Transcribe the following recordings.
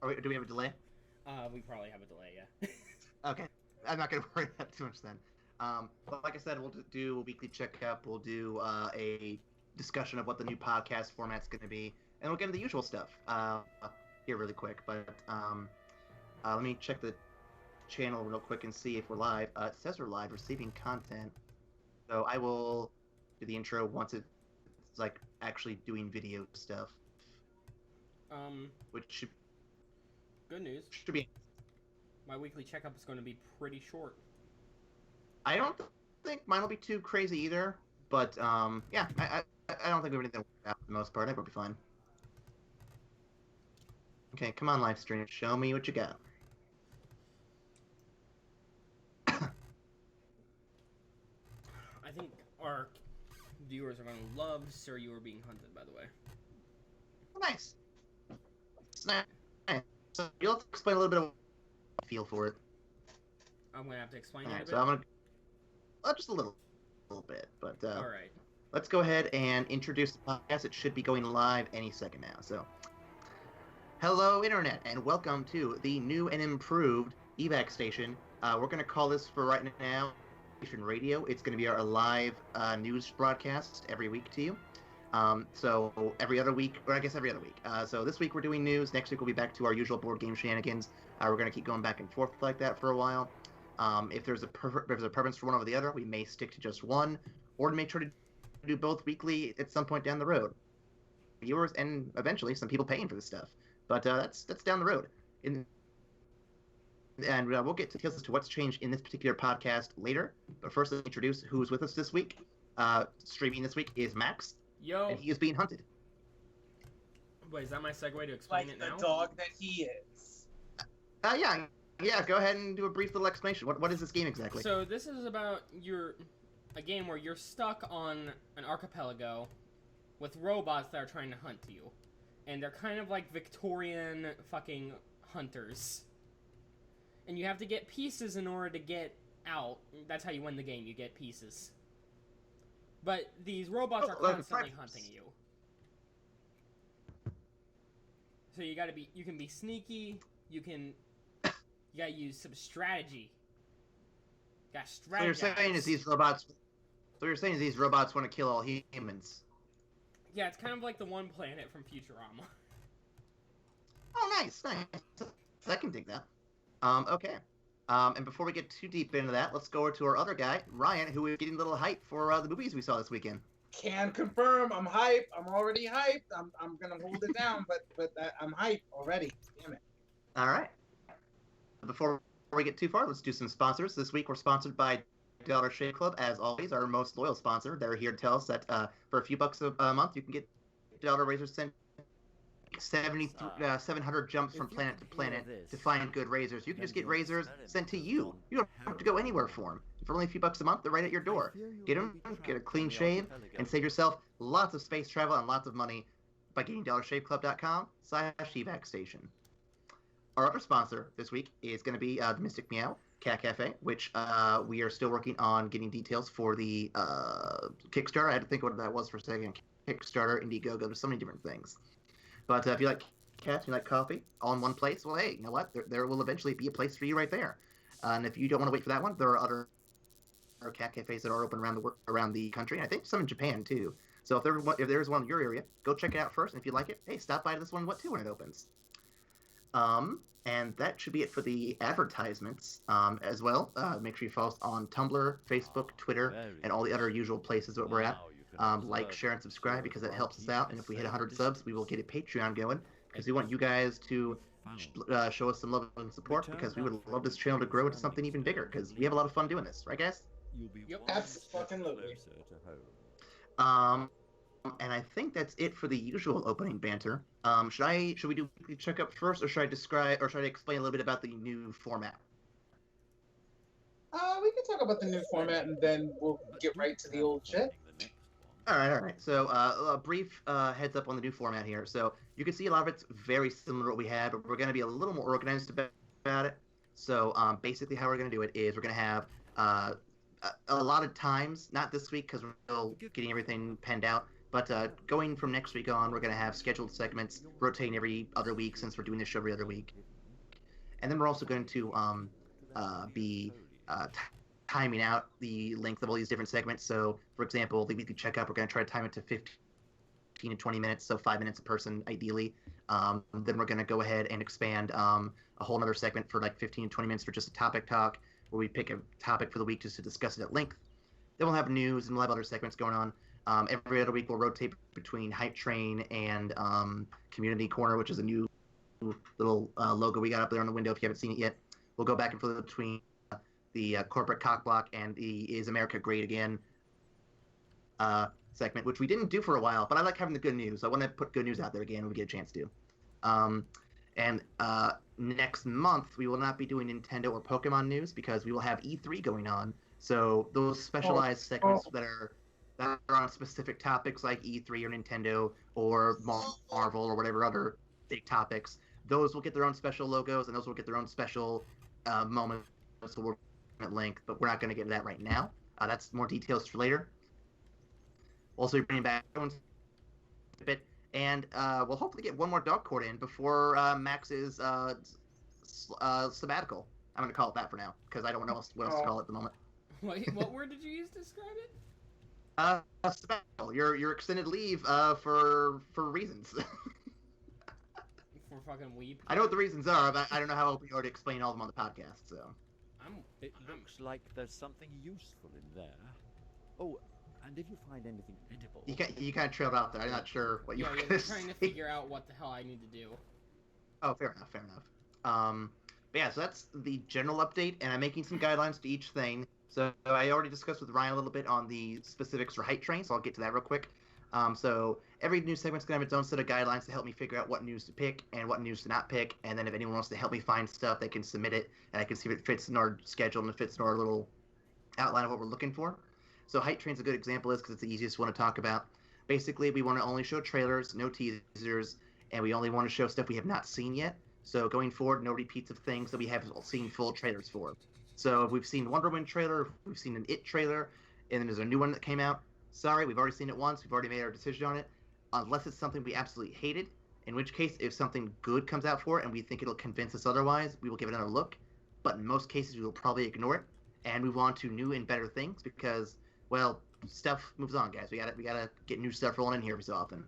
Do we have a delay? We probably have a delay, yeah. Okay, I'm not going to worry about too much then. But like I said, we'll do a weekly checkup. We'll do a discussion of what the new podcast format's going to be, and we'll get into the usual stuff here really quick. But let me check the channel real quick and see if we're live. It says we're live, receiving content. So I will do the intro once it's like actually doing video stuff. Which should good news. Should be. My weekly checkup is going to be pretty short. I don't think mine will be too crazy either, but yeah, I don't think we have anything to worry about for the most part. I think we'll be fine. Okay, come on, live stream. Show me what you got. I think our viewers are going to love Sir You Are Being Hunted, by the way. Nice. It's nice. So you'll have to explain a little bit of feel for it. I'm going to have to explain All it right, a bit. so I'm going to... just a little bit, but all right. Let's go ahead and introduce the podcast. It should be going live any second now. So, hello, Internet, and welcome to the new and improved E-Vac station. We're going to call this for right now Station Radio. It's going to be our live news broadcast every week to you. So every other week, or I guess every other week. So this week we're doing news. Next week we'll be back to our usual board game shenanigans. We're going to keep going back and forth like that for a while. If there's a preference for one over the other, we may stick to just one, or may try to do both weekly at some point down the road. Viewers and eventually some people paying for this stuff, but that's down the road. And we'll get to details as to what's changed in this particular podcast later. But first, let's introduce who's with us this week. Streaming this week is Max. Yo. And he is being hunted. Wait, is that my segue to explain it now? Like the dog that he is. Yeah, go ahead and do a brief little explanation. What is this game exactly? So this is about a game where you're stuck on an archipelago with robots that are trying to hunt you. And they're kind of like Victorian fucking hunters. And you have to get pieces in order to get out. That's how you win the game, you get pieces. But these robots are constantly hunting you. So you can be sneaky, you gotta use some strategy. You gotta strategize. So you're saying these robots want to kill all humans. Yeah, it's kind of like the one planet from Futurama. Oh, nice. I can dig that. Okay. And before we get too deep into that, let's go over to our other guy, Ryan, who is getting a little hype for the movies we saw this weekend. Can confirm. I'm hyped. I'm already hyped. I'm gonna hold it down, but I'm hyped already. Damn it. All right. Before we get too far, let's do some sponsors. This week we're sponsored by DollarShaveClub, as always, our most loyal sponsor. They're here to tell us that for a few bucks a month, you can get dollar razors sent 700 jumps from planet to planet to find good razors. You can just get razors sent to you. You don't have to go anywhere for them. For only a few bucks a month, they're right at your door. Get them, get a clean shave, and save yourself lots of space travel and lots of money by getting DollarShaveClub.com/E-Vac Station. Our other sponsor this week is going to be the Mystic Meow Cat Cafe, which we are still working on getting details for the Kickstarter. I had to think what that was for a second. Kickstarter, Indiegogo, there's so many different things. But if you like cats, you like coffee, all in one place, well, hey, you know what? There will eventually be a place for you right there. And if you don't want to wait for that one, there are other cat cafes that are open around the country, and I think some in Japan, too. So if there is one in your area, go check it out first, and if you like it, hey, stop by this one when it opens. And that should be it for the advertisements as well. Make sure you follow us on Tumblr, Facebook, Twitter, and all the other usual places that we're at. Like, share, and subscribe because that helps us out. And if we hit 100 subs, we will get a Patreon going because we want you guys to show us some love and support because we would love this channel to grow into something even bigger because we have a lot of fun doing this. Right, guys? Yep, absolutely. And I think that's it for the usual opening banter. Should we do weekly checkup first, or should I explain a little bit about the new format? We can talk about the new format and then we'll get right to the old shit. All right. So a brief heads up on the new format here. So you can see a lot of it's very similar to what we had, but we're going to be a little more organized about it. So basically how we're going to do it is we're going to have a lot of times, not this week because we're still getting everything penned out, But going from next week on, we're going to have scheduled segments rotating every other week since we're doing this show every other week. And then we're also going to be timing out the length of all these different segments. So, for example, the weekly checkup, we're going to try to time it to 15 to 20 minutes, so 5 minutes a person, ideally. Then we're going to go ahead and expand a whole other segment for like 15 to 20 minutes for just a topic talk, where we pick a topic for the week just to discuss it at length. Then we'll have news, and we'll have other segments going on. Every other week, we'll rotate between Hype Train and Community Corner, which is a new little logo we got up there on the window if you haven't seen it yet. We'll go back and forth between the corporate cockblock and the Is America Great Again segment, which we didn't do for a while, but I like having the good news. I want to put good news out there again when we get a chance to. And next month, we will not be doing Nintendo or Pokemon news because we will have E3 going on. So those specialized segments that are on specific topics like E3 or Nintendo or Marvel or whatever other big topics, those will get their own special logos and those will get their own special moments. So we're at length, but we're not going to get to that right now. That's more details for later. Also, you're bringing back a bit, and we'll hopefully get one more dog court in before Max's sabbatical. I'm going to call it that for now because I don't know what else to call it at the moment. Wait, what word did you use to describe it? Sabbatical. Your extended leave for reasons. For fucking weep. I know what the reasons are, but I don't know how open you are to explain all of them on the podcast. So. It looks like there's something useful in there. Oh, and if you find anything edible... You kind of trailed out there. I'm not sure what you were going to say. I'm trying to figure out what the hell I need to do. Oh, fair enough. But yeah, so that's the general update, and I'm making some guidelines to each thing. So I already discussed with Ryan a little bit on the specifics for Hype Train, so I'll get to that real quick. So every news segment's going to have its own set of guidelines to help me figure out what news to pick and what news to not pick. And then if anyone wants to help me find stuff, they can submit it, and I can see if it fits in our schedule and it fits in our little outline of what we're looking for. So Hype Train's a good example of this because it's the easiest one to talk about. Basically, we want to only show trailers, no teasers, and we only want to show stuff we have not seen yet. So going forward, no repeats of things that we have seen full trailers for. So if we've seen Wonder Woman trailer, if we've seen an It trailer, and then there's a new one that came out, sorry, we've already seen it once, we've already made our decision on it, unless it's something we absolutely hated, in which case, if something good comes out for it and we think it'll convince us otherwise, we will give it another look. But in most cases, we will probably ignore it and move on to new and better things because, well, stuff moves on, guys. We gotta get new stuff rolling in here every so often.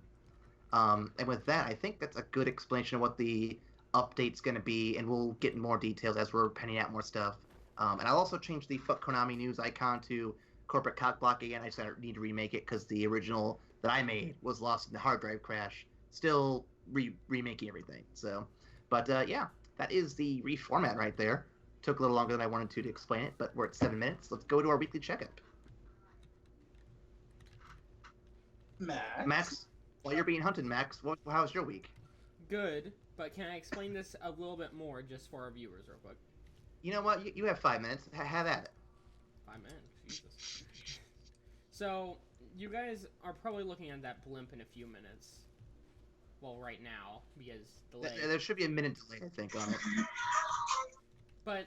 And with that, I think that's a good explanation of what the update's going to be, and we'll get more details as we're penning out more stuff. And I'll also change the Fuck Konami News icon to Corporate Cockblock again. I just need to remake it because the original that I made was lost in the hard drive crash. Still remaking everything. So, but yeah, that is the reformat right there. Took a little longer than I wanted to explain it, but we're at 7 minutes. Let's go to our weekly checkup. Max, while you're being hunted, Max, how was your week? Good, but can I explain this a little bit more just for our viewers real quick? You know what? You have 5 minutes. Have at it. 5 minutes? Jesus. So, you guys are probably looking at that blimp in a few minutes. Well, right now, because delay. There should be a minute delay, I think, on it. But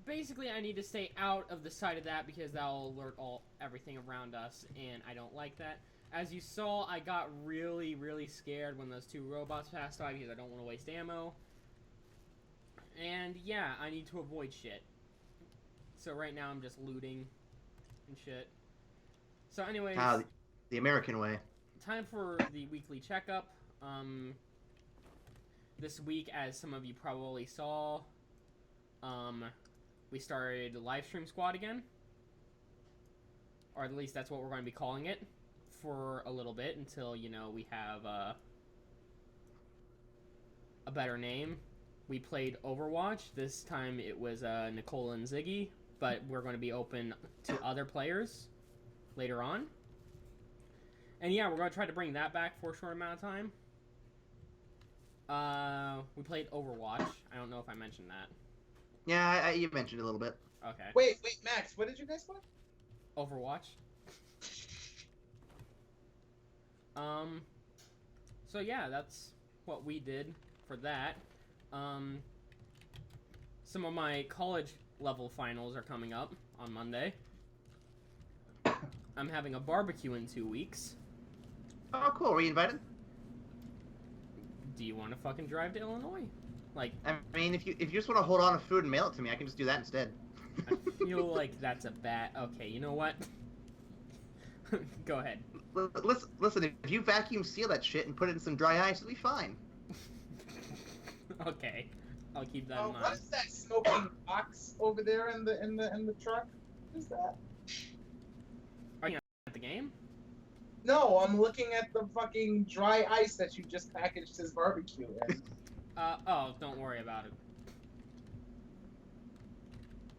basically, I need to stay out of the side of that because that'll alert everything around us, and I don't like that. As you saw, I got really, really scared when those two robots passed by because I don't want to waste ammo. And yeah, I need to avoid shit. So right now I'm just looting and shit. So anyways, the American way. Time for the weekly checkup. This week, as some of you probably saw, we started the live stream squad again. Or at least that's what we're going to be calling it for a little bit until, you know, we have a better name. We played Overwatch. This time it was Nicole and Ziggy, but we're going to be open to other players later on. And yeah, we're going to try to bring that back for a short amount of time. We played Overwatch. I don't know if I mentioned that. Yeah, you mentioned it a little bit. Okay. Wait, Max, what did you guys play? Overwatch. So yeah, that's what we did for that. Some of my college level finals are coming up on Monday. I'm having a barbecue in 2 weeks. Oh, cool. Were you invited? Do you want to fucking drive to Illinois? Like, I mean, if you just want to hold on to food and mail it to me, I can just do that instead. I feel like that's a bad... Okay, you know what? Go ahead. Listen, if you vacuum seal that shit and put it in some dry ice, it'll be fine. Okay, I'll keep that in mind. What is that smoking box over there in the truck? What is that? Are you at the game? No, I'm looking at the fucking dry ice that you just packaged his barbecue in. Oh, don't worry about it.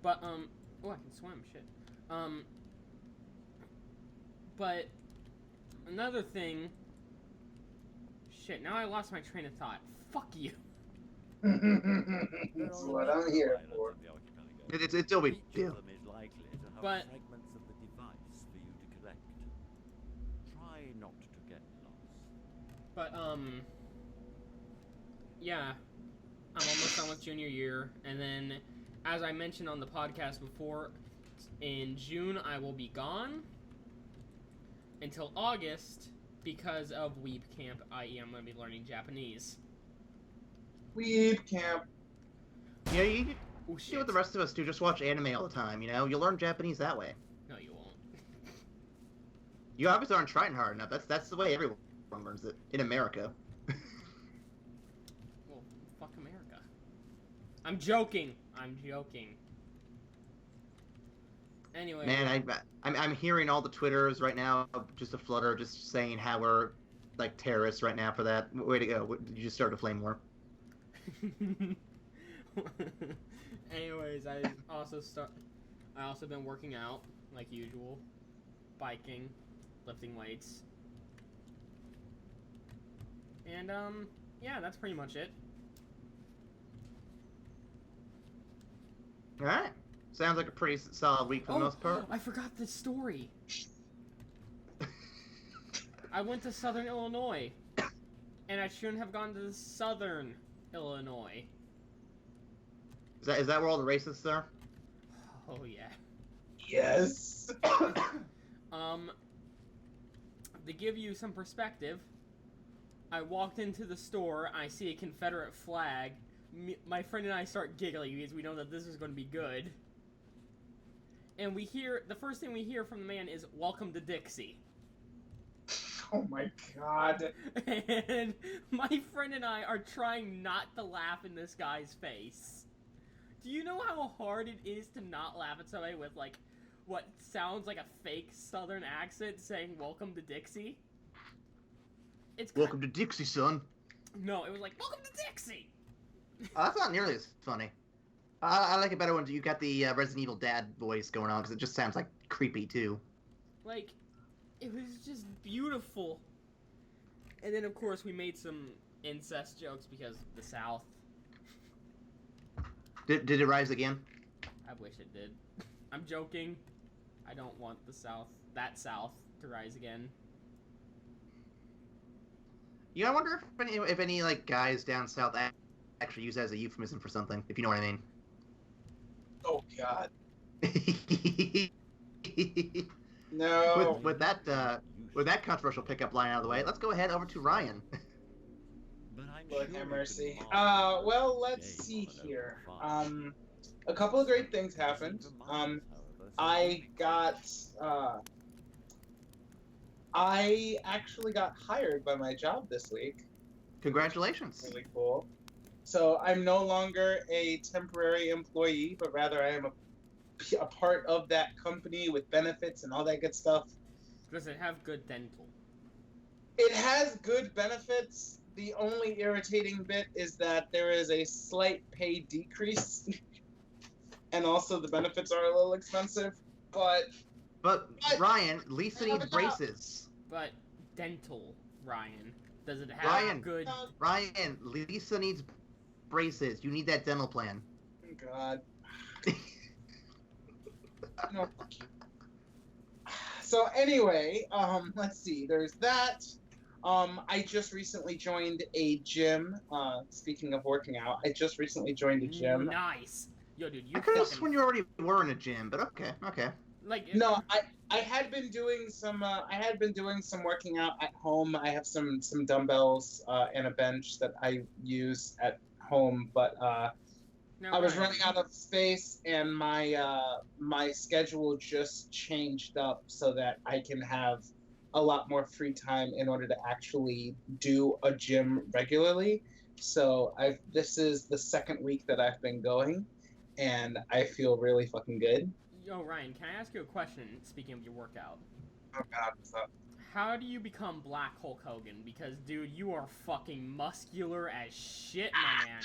But, oh, I can swim, shit. But, another thing... Shit, now I lost my train of thought. Fuck you. That's what I'm here for. It's no big deal. But- fragments of the device for you to collect. Try not to get lost. But, yeah, I'm almost done with junior year, and then, as I mentioned on the podcast before, in June I will be gone until August because of Weeb Camp, i.e. I'm going to be learning Japanese. Weeb camp. Yeah, you Oh, do shit. what the rest of us do. Just watch anime all the time. You know, you'll learn Japanese that way. No, you won't. You obviously aren't trying hard enough. That's the way everyone learns it in America. Well, fuck America. I'm joking. Anyway. Man, I'm hearing all the Twitters right now just a flutter, just saying how we're like terrorists right now for that. Way to go! You just started a flame war. Anyways, I also been working out like usual, biking, lifting weights, and yeah, that's pretty much it. All right, sounds like a pretty solid week for the most part. I forgot this story. I went to Southern Illinois, and I shouldn't have gone to Southern Illinois. Is that where all the racists are? Oh yeah. Yes. To give you some perspective, I walked into the store, I see a Confederate flag. My friend and I start giggling because we know that this is going to be good. And the first thing we hear from the man is, "Welcome to Dixie." Oh my god. And my friend and I are trying not to laugh in this guy's face. Do you know how hard it is to not laugh at somebody with, like, what sounds like a fake Southern accent saying, "Welcome to Dixie"? Welcome to Dixie, son. No, it was like, "Welcome to Dixie"! Oh, that's not nearly as funny. I like it better when you got the Resident Evil dad voice going on, because it just sounds, like, creepy, too. Like, it was just beautiful. And then, of course, we made some incest jokes because the South. Did it rise again? I wish it did. I'm joking. I don't want the South, to rise again. Yeah, I wonder if any like guys down south actually use that as a euphemism for something, if you know what I mean. Oh god. No. With that controversial pickup line out of the way, let's go ahead over to Ryan. But I'm Lord sure have you mercy. can mark Well, the let's day see on here. over A couple of great things happened. I actually got hired by my job this week. Congratulations. Really cool. So I'm no longer a temporary employee, but rather I am a part of that company with benefits and all that good stuff. Does it have good dental? It has good benefits. The only irritating bit is that there is a slight pay decrease. And also the benefits are a little expensive. But Ryan, Lisa needs braces. But dental, Ryan. Does it have good... Ryan, Lisa needs braces. You need that dental plan. Oh, God. No, fuck you. So anyway, let's see. There's that. I just recently joined a gym. Speaking of working out, I just recently joined a gym. Nice. Yo, dude, you I could have fucking... sworn you already were in a gym, but okay. Like No, I had been doing some working out at home. I have some dumbbells and a bench that I use at home, but no, I was Ryan, running out of space, and my schedule just changed up so that I can have a lot more free time in order to actually do a gym regularly. So this is the second week that I've been going, and I feel really fucking good. Yo, Ryan, can I ask you a question? Speaking of your workout, Oh God, what's up? how do you become Black Hulk Hogan? Because, dude, you are fucking muscular as shit, my man.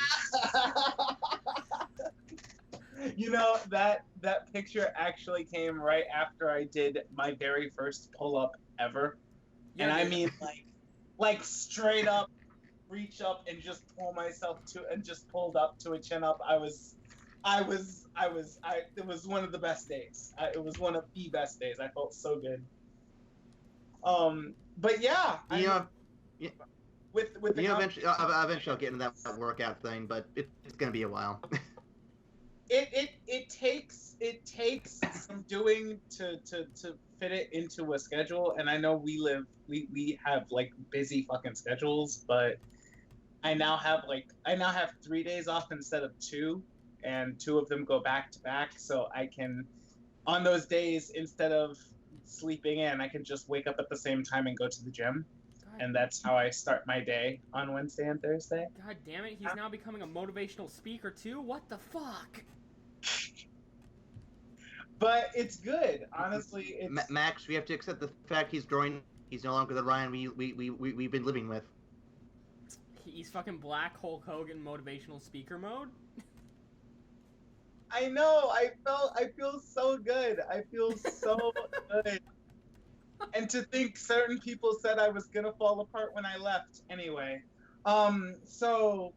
You know, that picture actually came right after I did my very first pull-up ever. Yeah, And I dude. mean like straight up reach up and just pull myself to and just pulled up to a chin up. It was one of the best days. It was one of the best days. I felt so good. But yeah, with the eventually I'll get into that workout thing, but it's gonna be a while. it takes some doing to fit it into a schedule, and I know we have like busy fucking schedules, but I now have 3 days off instead of 2, and 2 of them go back to back, so I can, on those days, instead of sleeping in, I can just wake up at the same time and go to the gym. And that's how I start my day on Wednesday and Thursday. God damn it, he's now becoming a motivational speaker too? What the fuck? But it's good, honestly. It's... Max, we have to accept the fact he's growing. He's no longer the Ryan we've been living with. He's fucking Black Hulk Hogan motivational speaker mode? I know. I feel so good. I feel so good. And to think certain people said I was gonna fall apart when I left. Anyway, so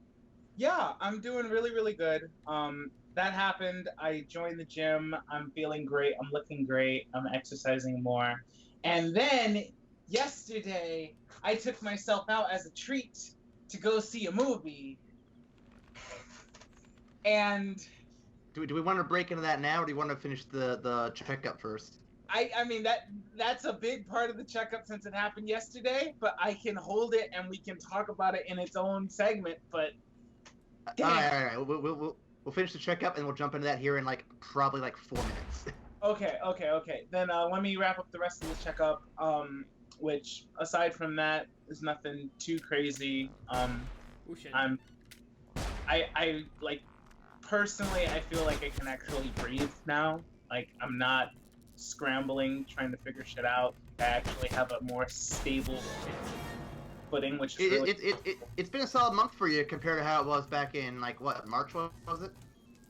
yeah, I'm doing really, really good. That happened. I joined the gym. I'm feeling great. I'm looking great. I'm exercising more. And then yesterday, I took myself out as a treat to go see a movie. And do we want to break into that now, or do you want to finish the checkup first? I mean that's a big part of the checkup since it happened yesterday, but I can hold it and we can talk about it in its own segment. But all right. We'll finish the checkup and we'll jump into that here in probably 4 minutes. Okay. Then let me wrap up the rest of the checkup. Which aside from that is nothing too crazy. Oh shit. I like personally I feel like I can actually breathe now. Like I'm not scrambling trying to figure shit out. I actually have a more stable footing, which is it's been a solid month for you compared to how it was back in March was it?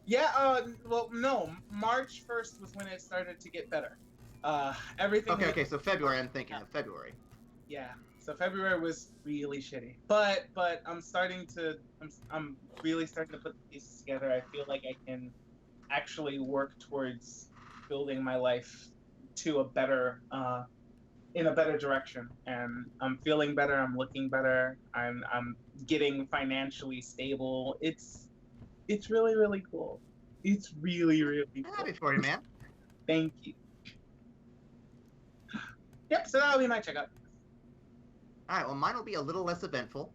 Yeah, well no, March 1st was when it started to get better. Everything Okay, so February, I'm thinking of February. Yeah. So February was really shitty. But I'm really starting to put the pieces together. I feel like I can actually work towards building my life to a better in a better direction, and I'm feeling better. I'm looking better. I'm getting financially stable. It's really, really cool. It's really, really cool. Happy for you, man. Thank you. Yep. So that'll be my checkup. All right. Well, mine will be a little less eventful.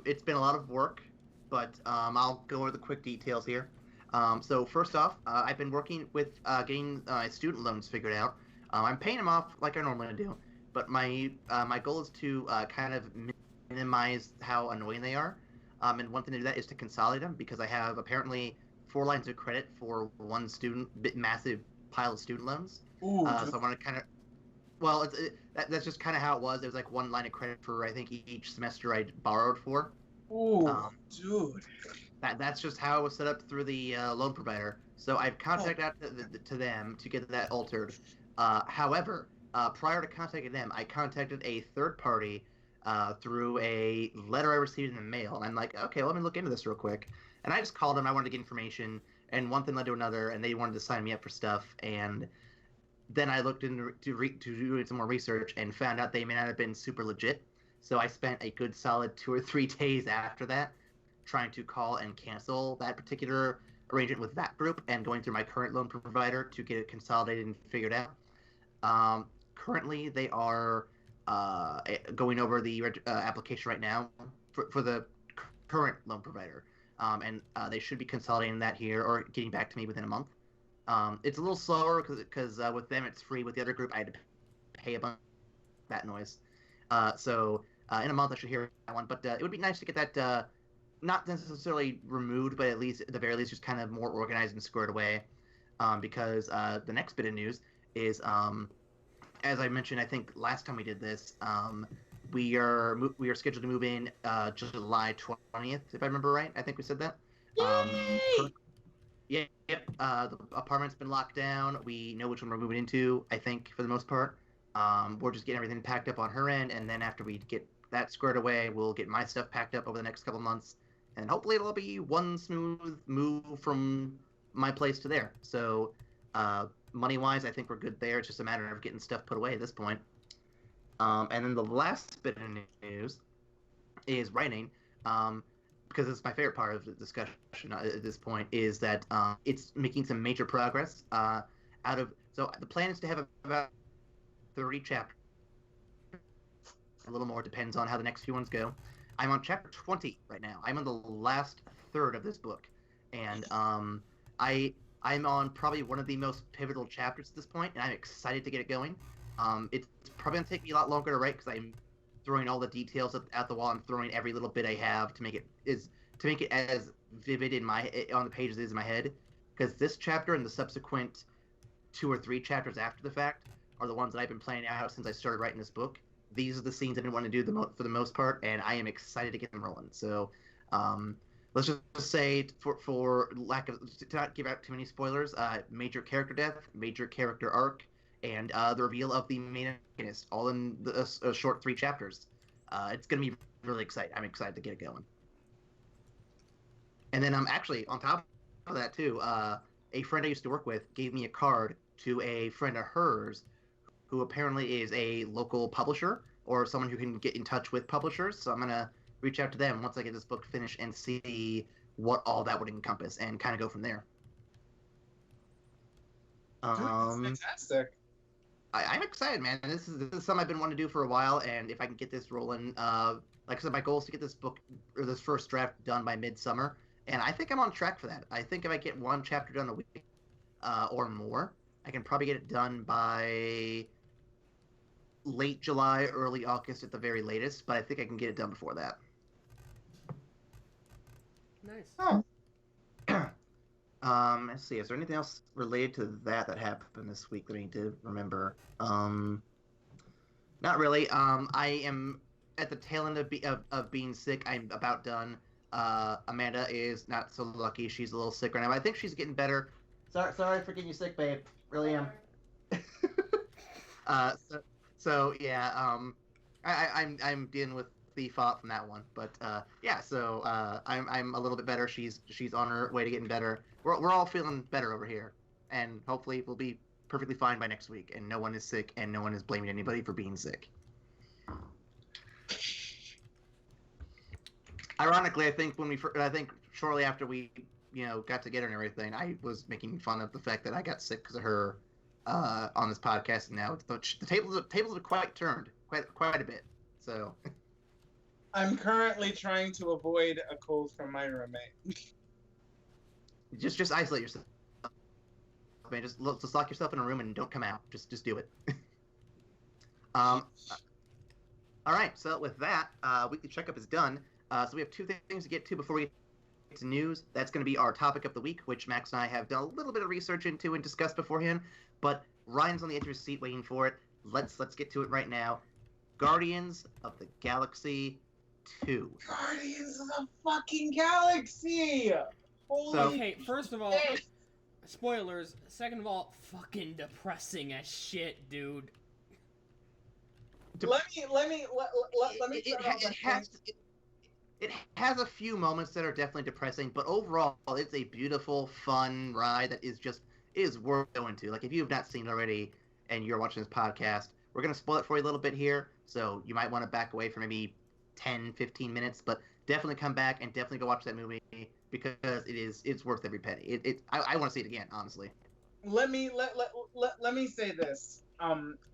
It's been a lot of work, but I'll go over the quick details here. So first off, I've been working with getting student loans figured out. I'm paying them off like I normally do, but my goal is to kind of minimize how annoying they are. And one thing to do that is to consolidate them, because I have apparently 4 lines of credit for one massive pile of student loans. Ooh. So I want to kind of, well, that's just kind of how it was. There was 1 line of credit for I think each semester I borrowed for. Ooh, dude. That's just how it was set up through the loan provider. So I've contacted out to them to get that altered. However, prior to contacting them, I contacted a third party through a letter I received in the mail. And I'm like, okay, let me look into this real quick. And I just called them. I wanted to get information. And one thing led to another, and they wanted to sign me up for stuff. And then I looked into doing some more research and found out they may not have been super legit. So I spent a good solid 2 or 3 days after that trying to call and cancel that particular arrangement with that group and going through my current loan provider to get it consolidated and figured out. Currently, they are going over the application right now for the current loan provider, and they should be consolidating that here or getting back to me within a month. It's a little slower because with them it's free. With the other group, I had to pay a bunch of that noise. So in a month I should hear that one. But it would be nice to get that not necessarily removed, but at the very least just kind of more organized and squared away. Because the next bit of news is, as I mentioned, I think last time we did this, we are scheduled to move in July 20th, if I remember right. I think we said that. Yep. The apartment's been locked down. We know which one we're moving into, I think, for the most part. We're just getting everything packed up on her end, and then after we get that squared away, we'll get my stuff packed up over the next couple months, and hopefully it'll be one smooth move from my place to there. So, money-wise, I think we're good there. It's just a matter of getting stuff put away at this point. And then the last bit of news is writing. Because it's my favorite part of the discussion at this point, is that it's making some major progress. So the plan is to have about 30 chapters. A little more, depends on how the next few ones go. I'm on chapter 20 right now. I'm on the last third of this book. And I'm on probably one of the most pivotal chapters at this point, and I'm excited to get it going. It's probably going to take me a lot longer to write because I'm throwing all the details out the wall. I'm throwing every little bit I have to make it as vivid on the pages as in my head. Because this chapter and the subsequent 2 or 3 chapters after the fact are the ones that I've been planning out since I started writing this book. These are the scenes I didn't want to do for the most part, and I am excited to get them rolling. So, let's just say, for lack of to not give out too many spoilers, major character death, major character arc, and the reveal of the main antagonist, all in a short 3 chapters. It's going to be really exciting. I'm excited to get it going. And then actually, on top of that too, a friend I used to work with gave me a card to a friend of hers who apparently is a local publisher or someone who can get in touch with publishers. So I'm going to reach out to them once I get this book finished and see what all that would encompass and kind of go from there. That's fantastic. I'm excited, man. This is something I've been wanting to do for a while, and if I can get this rolling, like I said, my goal is to get this book or this first draft done by midsummer, and I think I'm on track for that. I think if I get 1 chapter done a week or more, I can probably get it done by late July, early August at the very latest, but I think I can get it done before that. Nice. Oh. Let's see. Is there anything else related to that happened this week that I need to remember? Not really. I am at the tail end of being sick. I'm about done. Amanda is not so lucky. She's a little sick right now. But I think she's getting better. Sorry for getting you sick, babe. Really am. So yeah. I'm dealing with the fault from that one, but yeah. So I'm a little bit better. She's on her way to getting better. We're all feeling better over here, and hopefully we'll be perfectly fine by next week, and no one is sick, and no one is blaming anybody for being sick. Ironically, I think shortly after we got together and everything, I was making fun of the fact that I got sick because of her on this podcast, and now the tables have quite turned quite a bit. So I'm currently trying to avoid a cold from my roommate. Just isolate yourself, man. Just lock yourself in a room and don't come out. Just do it. All right. So with that, weekly checkup is done. So we have 2 things to get to before we get to news. That's going to be our topic of the week, which Max and I have done a little bit of research into and discussed beforehand. But Ryan's on the edge of his seat waiting for it. Let's get to it right now. Guardians of the Galaxy 2. Guardians of the fucking Galaxy! Okay, first of all, spoilers. Second of all, fucking depressing as shit, dude. Let me It has a few moments that are definitely depressing, but overall, it's a beautiful, fun ride that is worth going to. Like, if you have not seen it already and you're watching this podcast, we're going to spoil it for you a little bit here, so you might want to back away for maybe 10, 15 minutes, but definitely come back and definitely go watch that movie because it's worth every penny. I want to see it again, honestly. Let me say this.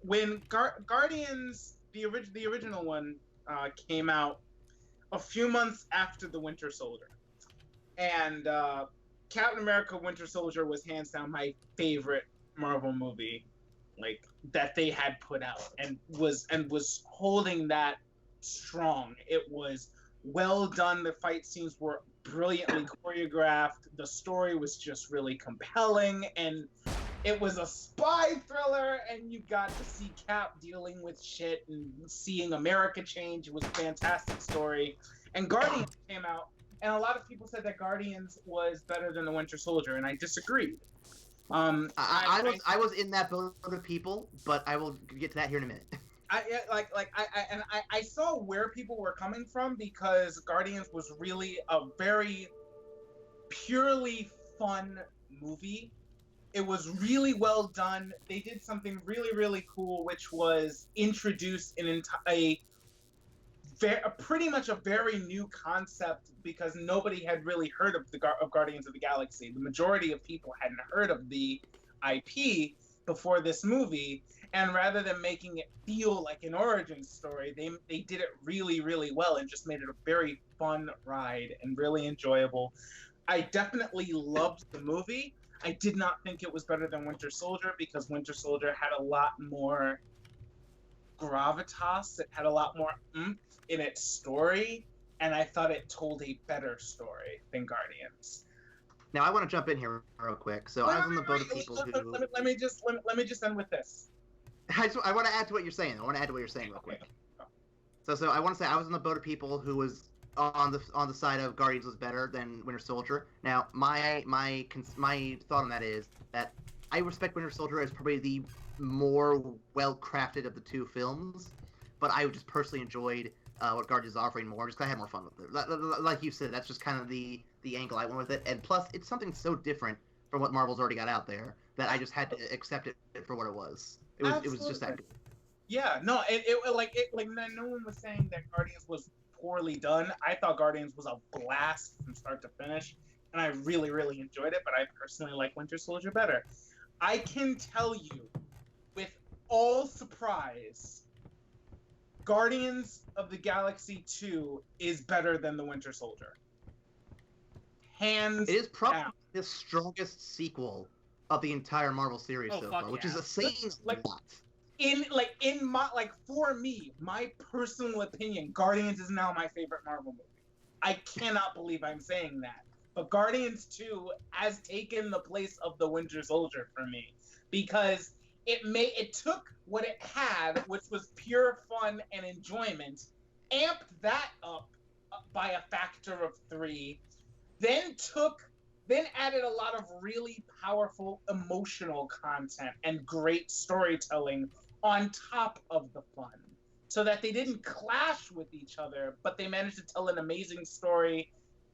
When Guardians, the original one, came out a few months after the Winter Soldier, and Captain America: Winter Soldier was hands down my favorite Marvel movie, like that they had put out, and was holding that strong. It was well done. The fight scenes were brilliantly choreographed. The story was just really compelling, and it was a spy thriller, and you got to see Cap dealing with shit and seeing America change. It was a fantastic story. And Guardians came out, and a lot of people said that Guardians was better than the Winter Soldier, and I disagreed. I was in that boat of people, but I will get to that here in a minute. I saw where people were coming from, because Guardians was really a very purely fun movie. It was really well done. They did something really, really cool, which was introduce pretty much a very new concept, because nobody had really heard of Guardians of the Galaxy. The majority of people hadn't heard of the IP before this movie, and rather than making it feel like an origin story, they did it really, really well and just made it a very fun ride and really enjoyable. I definitely loved the movie. I did not think it was better than Winter Soldier, because Winter Soldier had a lot more gravitas. It had a lot more oomph in its story, and I thought it told a better story than Guardians. Now I want to jump in here real quick. So I was on the boat of people who. Let me just end with this. I want to add to what you're saying. Real quick. So I want to say I was on the boat of people who was on the side of Guardians was better than Winter Soldier. Now my thought on that is that I respect Winter Soldier as probably the more well crafted of the two films, but I just personally enjoyed what Guardians is offering more, just because I had more fun with it. Like you said, that's just kind of the angle I went with it, and plus it's something so different from what Marvel's already got out there that I just had to accept it for what it was. It was just that good. Yeah, no, no one was saying that Guardians was poorly done. I thought Guardians was a blast from start to finish, and I really, really enjoyed it, but I personally like Winter Soldier better. I can tell you, with all surprise, Guardians of the Galaxy 2 is better than the Winter Soldier. Hands down. It is probably the strongest sequel of the entire Marvel series so far, which is a saying lot. For me, my personal opinion, Guardians is now my favorite Marvel movie. I cannot believe I'm saying that. But Guardians 2 has taken the place of the Winter Soldier for me, because it took what it had, which was pure fun and enjoyment, amped that up by a factor of 3, then added a lot of really powerful emotional content and great storytelling on top of the fun, so that they didn't clash with each other, but they managed to tell an amazing story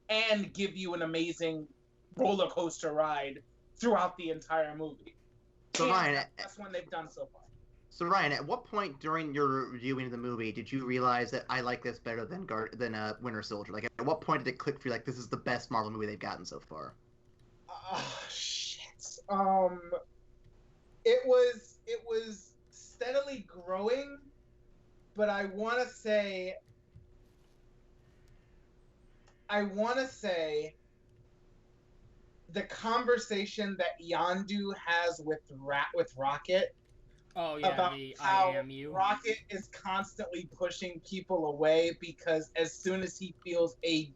and give you an amazing roller coaster ride throughout the entire movie. So Ryan, that's one they've done so far. So Ryan, at what point during your reviewing of the movie did you realize that I like this better than Winter Soldier? Like, at what point did it click for you? Like, this is the best Marvel movie they've gotten so far. Shit. It was steadily growing, but I want to say the conversation that Yondu has with Rocket. Oh yeah, about the how I am you. Rocket is constantly pushing people away, because as soon as he feels a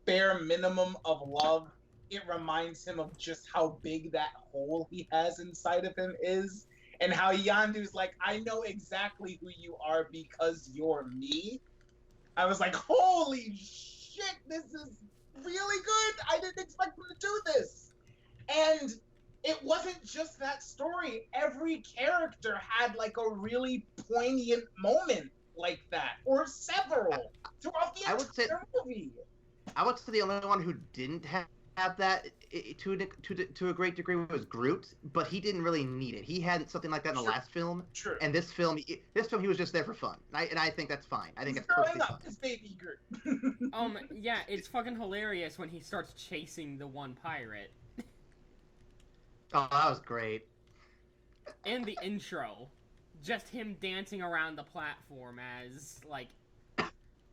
bare minimum of love, it reminds him of just how big that hole he has inside of him is, and how Yondu's like, I know exactly who you are because you're me. I was like, holy shit, this is really good. I didn't expect him to do this. And it wasn't just that story. Every character had like a really poignant moment like that, or several throughout the entire movie. I would say the only one who didn't have have that to a great degree was Groot, but he didn't really need it. He had something like that in the last film, True. and this film he was just there for fun. And I think that's fine. I think He's it's perfectly growing up fine. as baby Groot. Yeah, it's fucking hilarious when he starts chasing the one pirate. Oh, that was great. And the intro. Just him dancing around the platform as, like,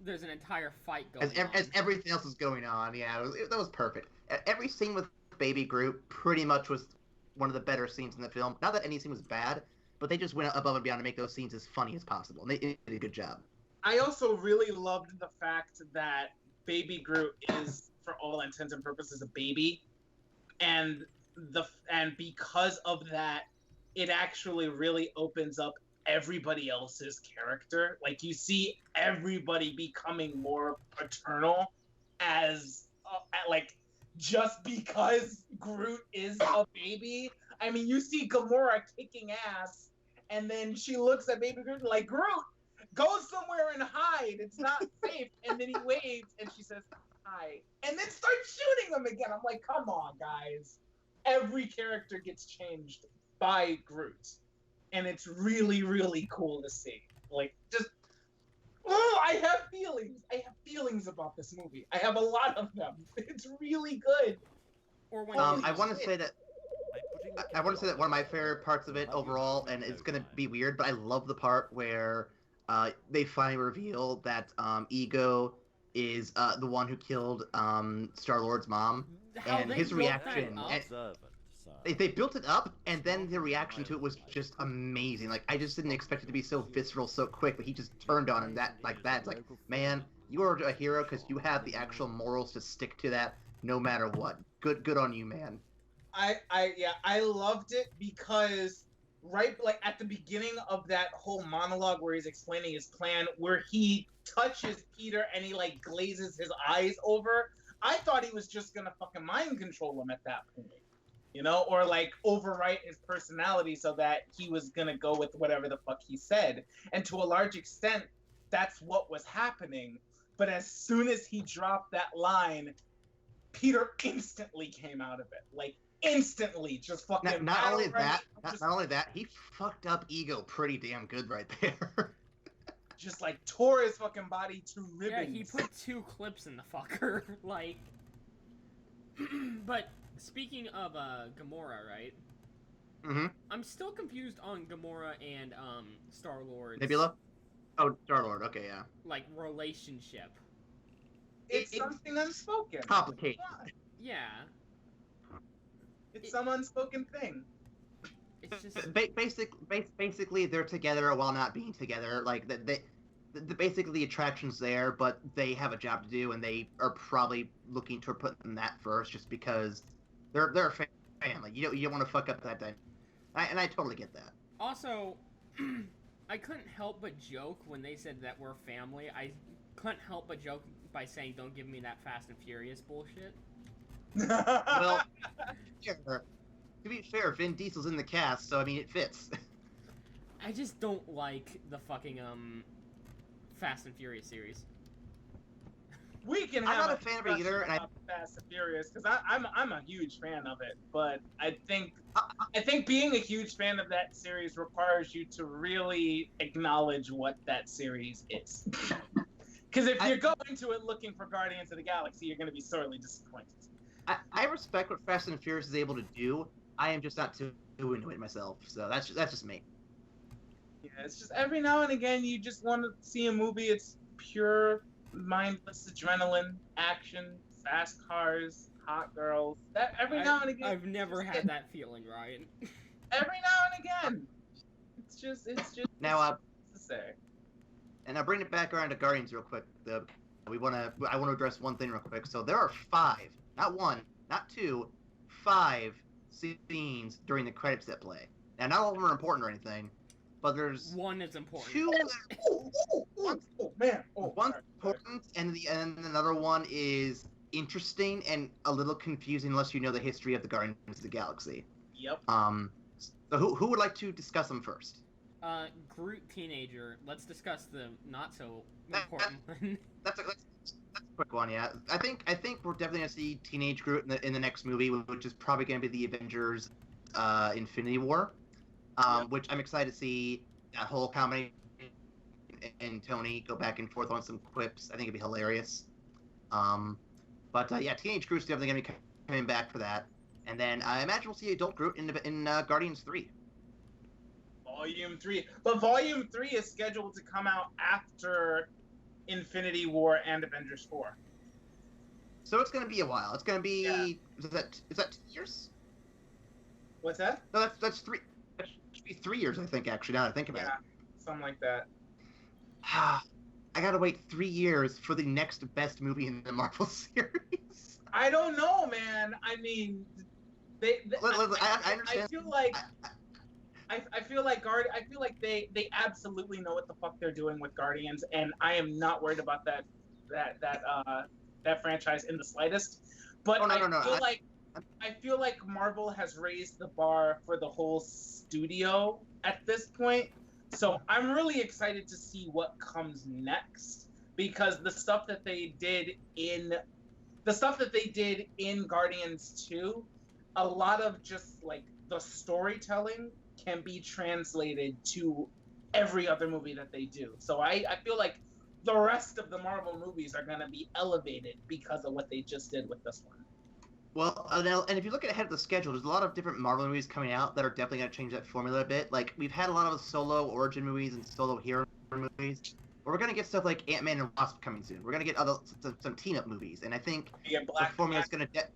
there's an entire fight going on. As everything else is going on, yeah, that was perfect. Every scene with Baby Groot pretty much was one of the better scenes in the film. Not that any scene was bad, but they just went above and beyond to make those scenes as funny as possible. And they did a good job. I also really loved the fact that Baby Groot is, for all intents and purposes, a baby, and because of that, it actually really opens up everybody else's character. Like, you see everybody becoming more paternal as like, just because Groot is a baby. I mean, you see Gamora kicking ass, and then she looks at Baby Groot like, Groot, go somewhere and hide. It's not safe. And then he waves, and she says, hi. And then starts shooting them again. I'm like, come on, guys. Every character gets changed by Groot. And it's really, really cool to see. Like, just... Oh, I have feelings. I have feelings about this movie. I have a lot of them. It's really good. Or when I want to say that one of my favorite parts of it overall, and it's gonna be weird, but I love the part where they finally reveal that Ego is the one who killed Star-Lord's mom, and his reaction. They built it up, and then the reaction to it was just amazing. Like, I just didn't expect it to be so visceral so quick, but he just turned on him like that. It's like, man, you are a hero because you have the actual morals to stick to that no matter what. Good on you, man. I loved it because right, like, at the beginning of that whole monologue where he's explaining his plan, where he touches Peter and he, like, glazes his eyes over, I thought he was just gonna fucking mind control him at that point. You know, or like overwrite his personality so that he was gonna go with whatever the fuck he said. And to a large extent, that's what was happening. But as soon as he dropped that line, Peter instantly came out of it. Like, instantly, just fucking... Not only that, he fucked up Ego pretty damn good right there. Just, like, tore his fucking body to ribbons. Yeah, he put 2 clips in the fucker. Like... But... Speaking of Gamora, right? Mm-hmm. I'm still confused on Gamora and Star-Lord's... Nebula? Oh, Star-Lord, okay, yeah. Like, relationship. It's something unspoken. Complicated. Yeah. It's some unspoken thing. It's just... Basically, they're together while not being together. Like, basically the attraction's there, but they have a job to do, and they are probably looking toward putting that first just because... They're a family. You don't want to fuck up that time. And I totally get that. Also, I couldn't help but joke when they said that we're family. I couldn't help but joke by saying, don't give me that Fast and Furious bullshit. Well, to be fair, Vin Diesel's in the cast, so I mean, it fits. I just don't like the fucking, Fast and Furious series. We can. I'm not a fan of it either, and Fast and Furious, because I'm a huge fan of it. But I think being a huge fan of that series requires you to really acknowledge what that series is. Because if you're going to it looking for Guardians of the Galaxy, you're going to be sorely disappointed. I respect what Fast and Furious is able to do. I am just not too into it myself, so that's just me. Yeah, it's just every now and again you just want to see a movie. It's pure, mindless adrenaline, action, fast cars, hot girls. That every now and again. I've never had that feeling, Ryan. Every now and again. It's just now necessary. And I'll bring it back around to Guardians real quick. I want to address one thing real quick. So there are 5, not 1, not 2, 5 scenes during the credits that play. Now, not all of them are important or anything, but there's 1 is important. 2. One's Important, and another one is interesting and a little confusing unless you know the history of the Guardians of the Galaxy. Yep. So who would like to discuss them first? Groot teenager. Let's discuss the not so important one. That's quick one, yeah. I think we're definitely gonna see Teenage Groot in the next movie, which is probably gonna be the Avengers, Infinity War, which I'm excited to see that whole combination and Tony go back and forth on some quips. I think it'd be hilarious. But yeah, Teenage Groot's definitely gonna be coming back for that, and then I imagine we'll see Adult Groot in Guardians 3. Volume 3. But Volume 3 is scheduled to come out after Infinity War and Avengers 4. So it's gonna be a while. It's gonna be is that 2 years? What's that? No, that's 3. That should be 3 years, I think. Actually, now that I think about it. Yeah, something like that. I gotta wait 3 years for the next best movie in the Marvel series. I don't know, man. I mean, I understand. I feel like I feel like they absolutely know what the fuck they're doing with Guardians, and I am not worried about that franchise in the slightest. But I feel like Marvel has raised the bar for the whole studio at this point. So I'm really excited to see what comes next, because the stuff that they did in Guardians 2, a lot of just like the storytelling can be translated to every other movie that they do. So I feel like the rest of the Marvel movies are going to be elevated because of what they just did with this one. Well, and if you look ahead at the schedule, there's a lot of different Marvel movies coming out that are definitely going to change that formula a bit. Like, we've had a lot of solo origin movies and solo hero movies. But we're going to get stuff like Ant-Man and Wasp coming soon. We're going to get some team-up movies. And I think the formula's going to...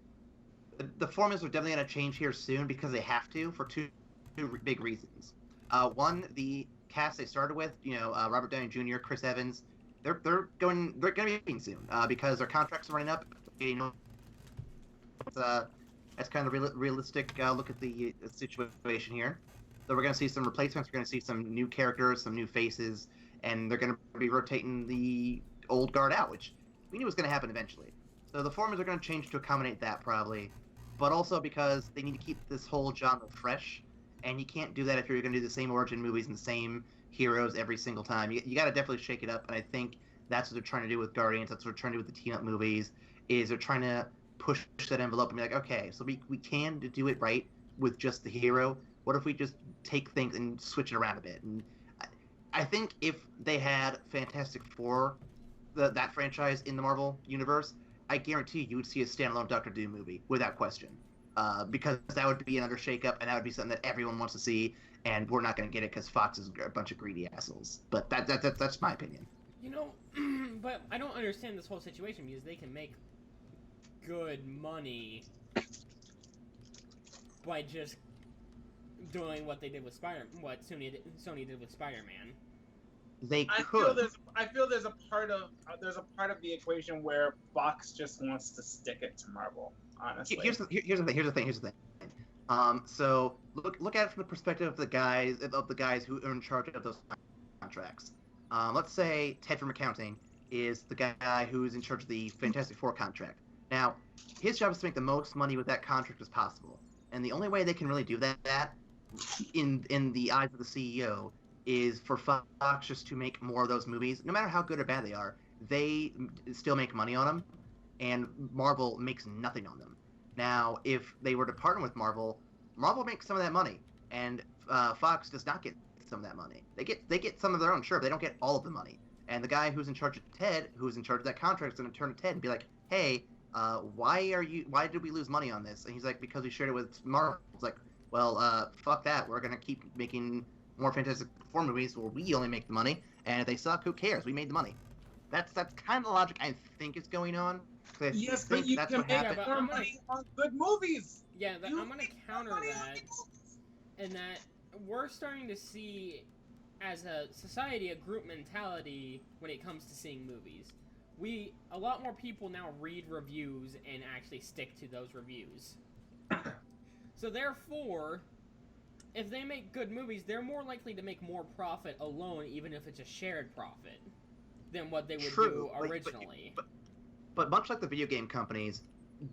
The formulas are definitely going to change here soon because they have to for two big reasons. One, the cast they started with, Robert Downey Jr., Chris Evans, they're going to be leaving soon because their contracts are running up. That's kind of a realistic look at the situation here. So we're going to see some replacements. We're going to see some new characters, some new faces, and they're going to be rotating the old guard out, which we knew was going to happen eventually. So the formulas are going to change to accommodate that probably, but also because they need to keep this whole genre fresh, and you can't do that if you're going to do the same origin movies and the same heroes every single time. You got to definitely shake it up, and I think that's what they're trying to do with Guardians. That's what they're trying to do with the team-up movies, is they're trying to push that envelope and be like, okay, so we can do it right with just the hero. What if we just take things and switch it around a bit? And I think if they had Fantastic Four, that franchise in the Marvel universe, I guarantee you would see a standalone Doctor Doom movie without question, because that would be another shakeup, and that would be something that everyone wants to see, and we're not going to get it because Fox is a bunch of greedy assholes. But that's my opinion. But I don't understand this whole situation because they can make good money by just doing what they did with what Sony did with Spider-Man. They could. I feel there's a part of the equation where Fox just wants to stick it to Marvel. Honestly, here's the thing. So look at it from the perspective of the guys who are in charge of those contracts. Let's say Ted from accounting is the guy who's in charge of the Fantastic Four contract. Now, his job is to make the most money with that contract as possible, and the only way they can really do that, in the eyes of the CEO, is for Fox just to make more of those movies. No matter how good or bad they are, they still make money on them, and Marvel makes nothing on them. Now, if they were to partner with Marvel makes some of that money, and Fox does not get some of that money. They get some of their own, sure, but they don't get all of the money. And the guy who's in charge of Ted, who's in charge of that contract, is going to turn to Ted and be like, hey, why did we lose money on this? And he's like, because we shared it with Marvel. It's like, well, fuck that. We're going to keep making more Fantastic Four movies where we only make the money, and if they suck, who cares? We made the money. That's kind of the logic I think is going on. Yes, but you can make more money on good movies. Yeah, I'm going to counter that, in that we're starting to see, as a society, a group mentality when it comes to seeing movies. A lot more people now read reviews and actually stick to those reviews. So therefore, if they make good movies, they're more likely to make more profit alone, even if it's a shared profit, than what they would do originally. But much like the video game companies,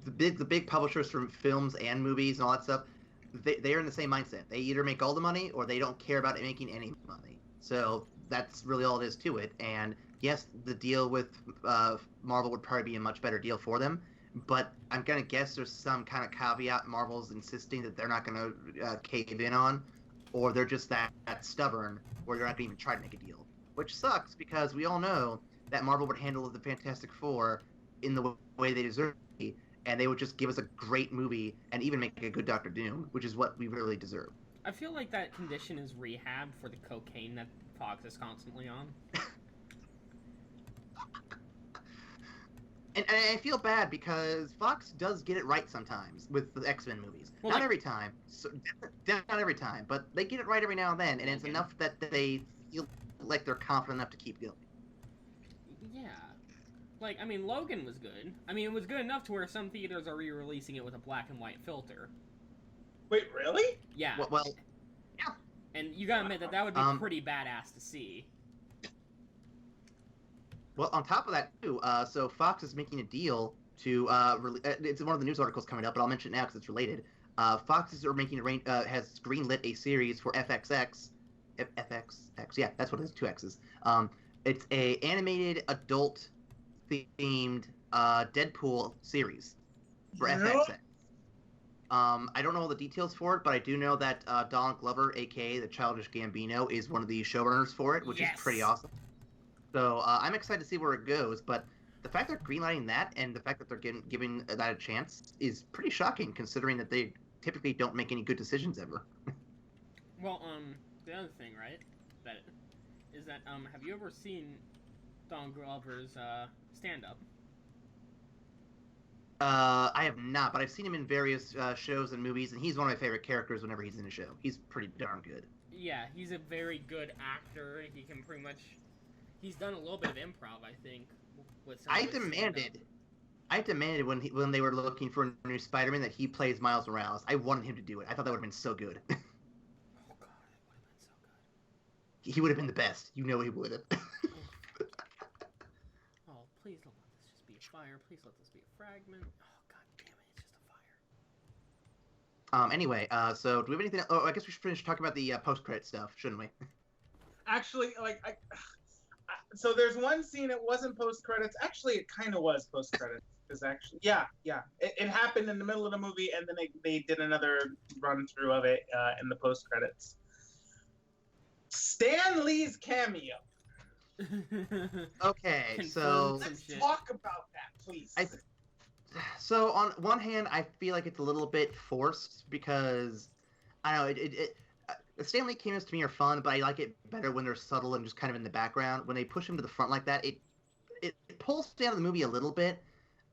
the big publishers from films and movies and all that stuff, they are in the same mindset. They either make all the money or they don't care about making any money. So that's really all it is to it. And yes, the deal with Marvel would probably be a much better deal for them, but I'm gonna guess there's some kind of caveat Marvel's insisting that they're not gonna cave in on, or they're just that stubborn where they're not gonna even try to make a deal, which sucks because we all know that Marvel would handle the Fantastic Four in the way they deserve to be, and they would just give us a great movie and even make a good Doctor Doom, which is what we really deserve. I feel like that condition is rehab for the cocaine that Fox is constantly on. And I feel bad because Fox does get it right sometimes with the X-Men movies. Well, not like- every time, not every time, but they get it right every now and then, and it's Okay. enough that they feel like they're confident enough to keep going. Yeah. Like, I mean, Logan was good. I mean, it was good enough to where some theaters are re-releasing it with a black and white filter. Wait, really? Yeah. Well, And you gotta admit that would be pretty badass to see. Well, on top of that, too, so Fox is making a deal to it's one of the news articles coming up, but I'll mention it now because it's related. Fox is making has greenlit a series for FXX. FXX, yeah, that's what it is, 2 X's. It's a animated adult themed Deadpool series for FXX. I don't know all the details for it, but I do know that Donald Glover, aka the Childish Gambino, is one of the showrunners for it, which is pretty awesome. So I'm excited to see where it goes, but the fact they're greenlighting that and the fact that they're giving that a chance is pretty shocking, considering that they typically don't make any good decisions ever. Well, the other thing, right, that is that have you ever seen Donald Glover's stand-up? I have not, but I've seen him in various shows and movies, and he's one of my favorite characters whenever he's in a show. He's pretty darn good. Yeah, he's a very good actor. He can pretty much... He's done a little bit of improv, I think, with some of his I demanded when they were looking for a new Spider-Man that he plays Miles Morales. I wanted him to do it. I thought that would have been so good. Oh, God, it would have been so good. He would have been the best. You know he would have. Oh, please don't let this just be a fire. Please let this be a fragment. Oh, God damn it, it's just a fire. Anyway, so do we have anything? Oh, I guess we should finish talking about the post-credit stuff, shouldn't we? Actually, so there's one scene, it wasn't post-credits. Actually, it kind of was post-credits. Because actually, yeah. It happened in the middle of the movie, and then they did another run-through of it in the post-credits. Stan Lee's cameo. Okay, Confirm so... some Let's shit. talk about that, please. So on one hand, I feel like it's a little bit forced because I don't know the Stan Lee cameos to me are fun, but I like it better when they're subtle and just kind of in the background. When they push him to the front like that, it pulls down the movie a little bit.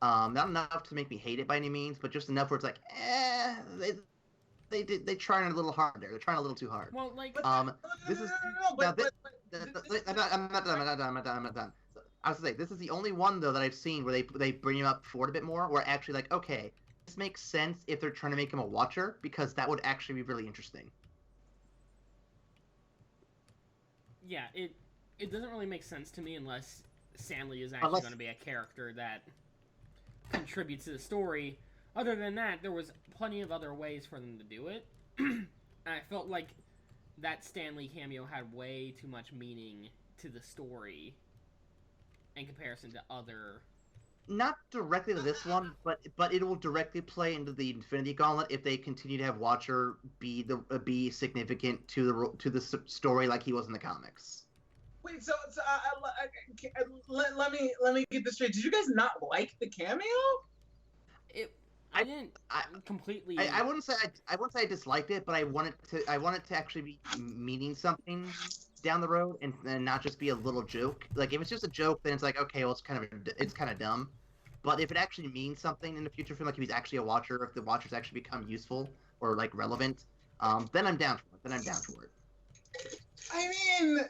Not enough to make me hate it by any means, but just enough where it's like, they trying a little hard there. They're trying a little too hard. Well, like... This is I'm not done. I was gonna say, this is the only one though that I've seen where they bring him up forward a bit more, where actually like, okay, this makes sense if they're trying to make him a watcher, because that would actually be really interesting. Yeah, it doesn't really make sense to me unless Stan Lee is actually going to be a character that contributes to the story. Other than that, there was plenty of other ways for them to do it. And I felt like that Stan Lee cameo had way too much meaning to the story in comparison to other... Not directly to this one, but it will directly play into the Infinity Gauntlet if they continue to have Watcher be significant to the story like he was in the comics. Wait, so let me get this straight. Did you guys not like the cameo? I didn't completely... I wouldn't say I disliked it, but I want it to actually be meaning something down the road and not just be a little joke. Like if it's just a joke, then it's like, okay, well it's kind of dumb. But if it actually means something in the future film, like if he's actually a watcher, if the watchers actually become useful or like relevant, then I'm down for it. I mean,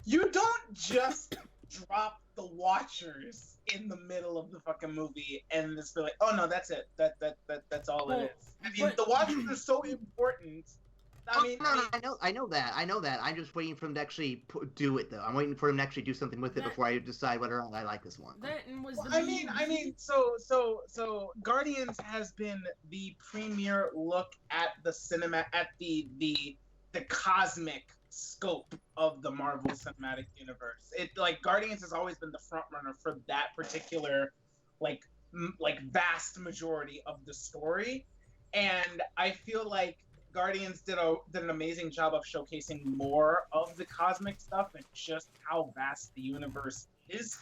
you don't just drop the watchers in the middle of the fucking movie and just be like, oh no, that's it. That's all it is. I mean, the watchers are so important. I know that. I'm just waiting for him to actually do it, though. I'm waiting for him to actually do something with it before I decide whether or not I like this one. So Guardians has been the premier look at the cinema, at the cosmic scope of the Marvel Cinematic Universe. It like Guardians has always been the front runner for that particular like vast majority of the story, and I feel like Guardians did an amazing job of showcasing more of the cosmic stuff and just how vast the universe is.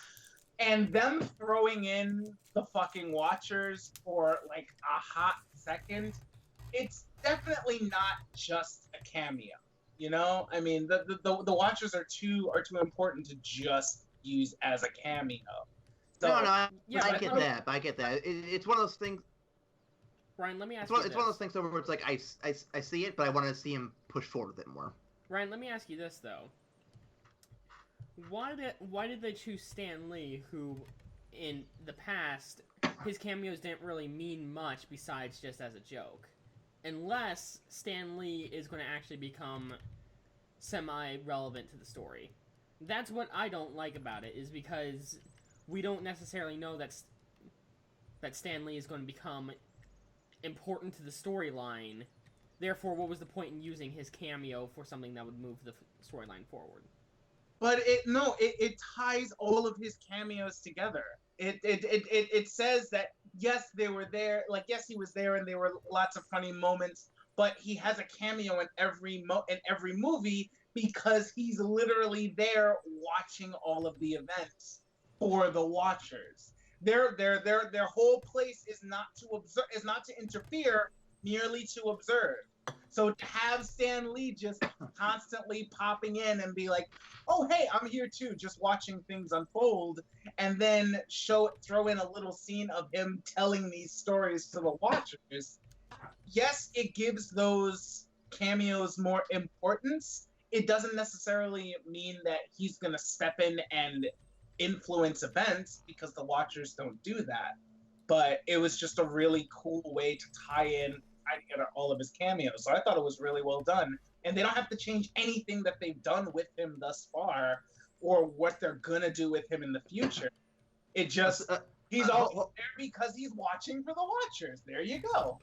And them throwing in the fucking Watchers for like a hot second, it's definitely not just a cameo. You know, I mean, the Watchers are too important to just use as a cameo. So, No, Yeah, I but get let me- that. But I get that. It's one of those things. Ryan, let me ask It's you one, this. it's one of those things where it's like I see it, but I want to see him push forward with it more. Ryan, let me ask you this though. Why did they choose Stan Lee, who, in the past, his cameos didn't really mean much besides just as a joke, unless Stan Lee is going to actually become semi-relevant to the story. That's what I don't like about it, is because we don't necessarily know that Stan Lee is going to become important to the storyline. Therefore, what was the point in using his cameo for something that would move the storyline forward? but it ties all of his cameos together. It says that yes, they were there, like yes, he was there, and there were lots of funny moments, but he has a cameo in every movie because he's literally there watching all of the events for the Watchers. Their whole place is not to observe, is not to interfere, merely to observe. So to have Stan Lee just constantly popping in and be like, "Oh hey, I'm here too, just watching things unfold," and then throw in a little scene of him telling these stories to the Watchers. Yes, it gives those cameos more importance. It doesn't necessarily mean that he's gonna step in and influence events, because the Watchers don't do that. But it was just a really cool way to tie together all of his cameos. So I thought it was really well done. And they don't have to change anything that they've done with him thus far, or what they're gonna do with him in the future. It just he's always there because he's watching for the Watchers. There you go.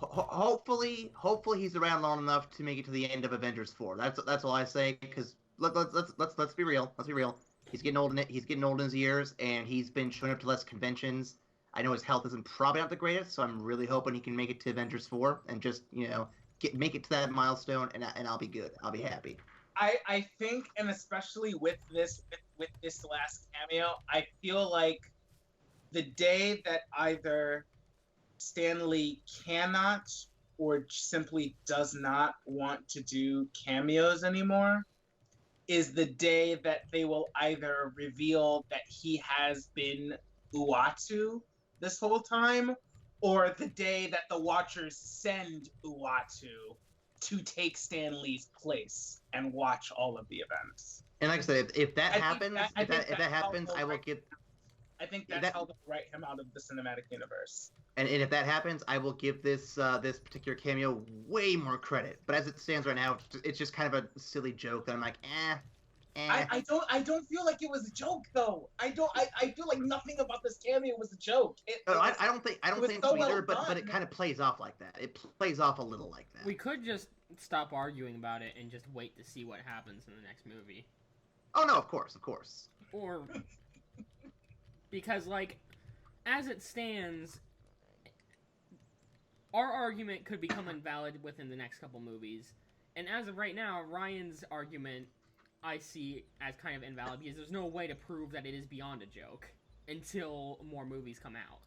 Hopefully he's around long enough to make it to the end of Avengers 4. That's all I say. Because let's be real. Let's be real. He's getting old in his years, and he's been showing up to less conventions. I know his health isn't probably not the greatest, so I'm really hoping he can make it to Avengers 4 and just make it to that milestone, and I'll be good. I'll be happy. I think, and especially with this last cameo, I feel like the day that either Stan Lee cannot or simply does not want to do cameos anymore is the day that they will either reveal that he has been Uatu this whole time, or the day that the Watchers send Uatu to take Stan Lee's place and watch all of the events. And like I said, if that happens, I will give. I think that's how they'll write him out of the cinematic universe. And if that happens, I will give this particular cameo way more credit. But as it stands right now, it's just kind of a silly joke that I'm like, eh. I don't feel like it was a joke though. I feel like nothing about this cameo was a joke. I don't think so either. Well but it kind of plays off like that. It plays off a little like that. We could just stop arguing about it and just wait to see what happens in the next movie. Oh no, of course. Or because like, as it stands, our argument could become invalid within the next couple movies. And as of right now, Ryan's argument I see as kind of invalid because there's no way to prove that it is beyond a joke until more movies come out.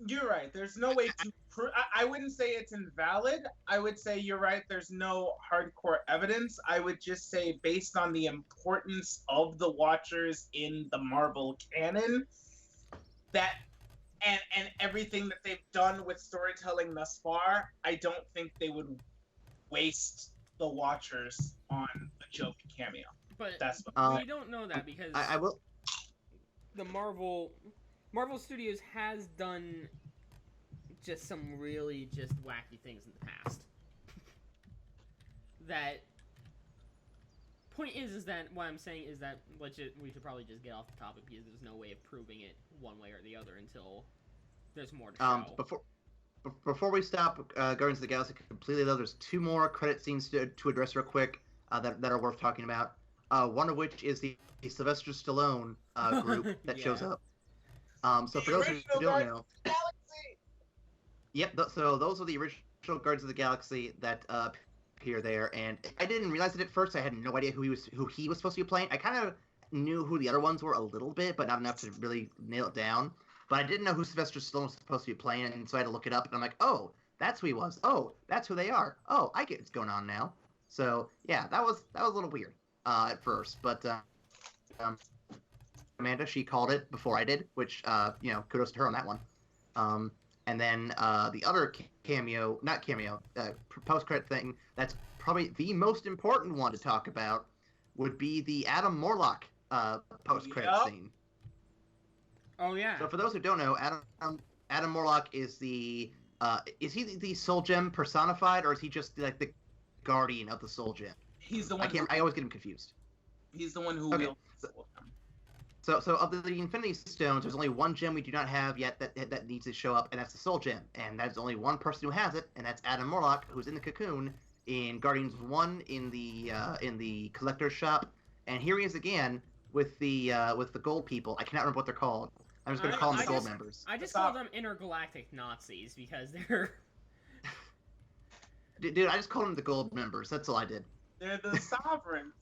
You're right. There's no way to prove. I wouldn't say it's invalid. I would say you're right. There's no hardcore evidence. I would just say, based on the importance of the Watchers in the Marvel canon, that and everything that they've done with storytelling thus far, I don't think they would waste the Watchers on a joke cameo. But that's what we don't know that because I will. The Marvel Studios has done just some really just wacky things in the past. That point is that what I'm saying is that we should probably just get off the topic because there's no way of proving it one way or the other until there's more to show. before we stop Guardians of the Galaxy completely, though, there's 2 more credit scenes to address real quick that are worth talking about. One of which is the Sylvester Stallone group that shows up. So for those who don't know, yep. So those are the original Guardians of the Galaxy that appear there, and I didn't realize it at first. I had no idea who he was supposed to be playing. I kind of knew who the other ones were a little bit, but not enough to really nail it down. But I didn't know who Sylvester Stallone was supposed to be playing, and so I had to look it up. And I'm like, oh, that's who he was. Oh, that's who they are. Oh, I get what's going on now. So yeah, that was a little weird at first, but Amanda, she called it before I did, which kudos to her on that one. And then the other post-credit thing that's probably the most important one to talk about would be the Adam Morlock post-credit scene. Oh yeah. So for those who don't know, Adam Morlock is is he the Soul Gem personified, or is he just like the guardian of the Soul Gem? He's the one. I always get him confused. He's the one who wields the Soul Gem. So of the Infinity Stones, there's only one gem we do not have yet that needs to show up, and that's the Soul Gem. And there's only one person who has it, and that's Adam Morlock, who's in the cocoon in Guardians 1 in the collector's shop. And here he is again with the gold people. I cannot remember what they're called. I'm just going to call them the gold members. I just call them intergalactic Nazis because they're... Dude, I just called them the gold members. That's all I did. They're the Sovereign.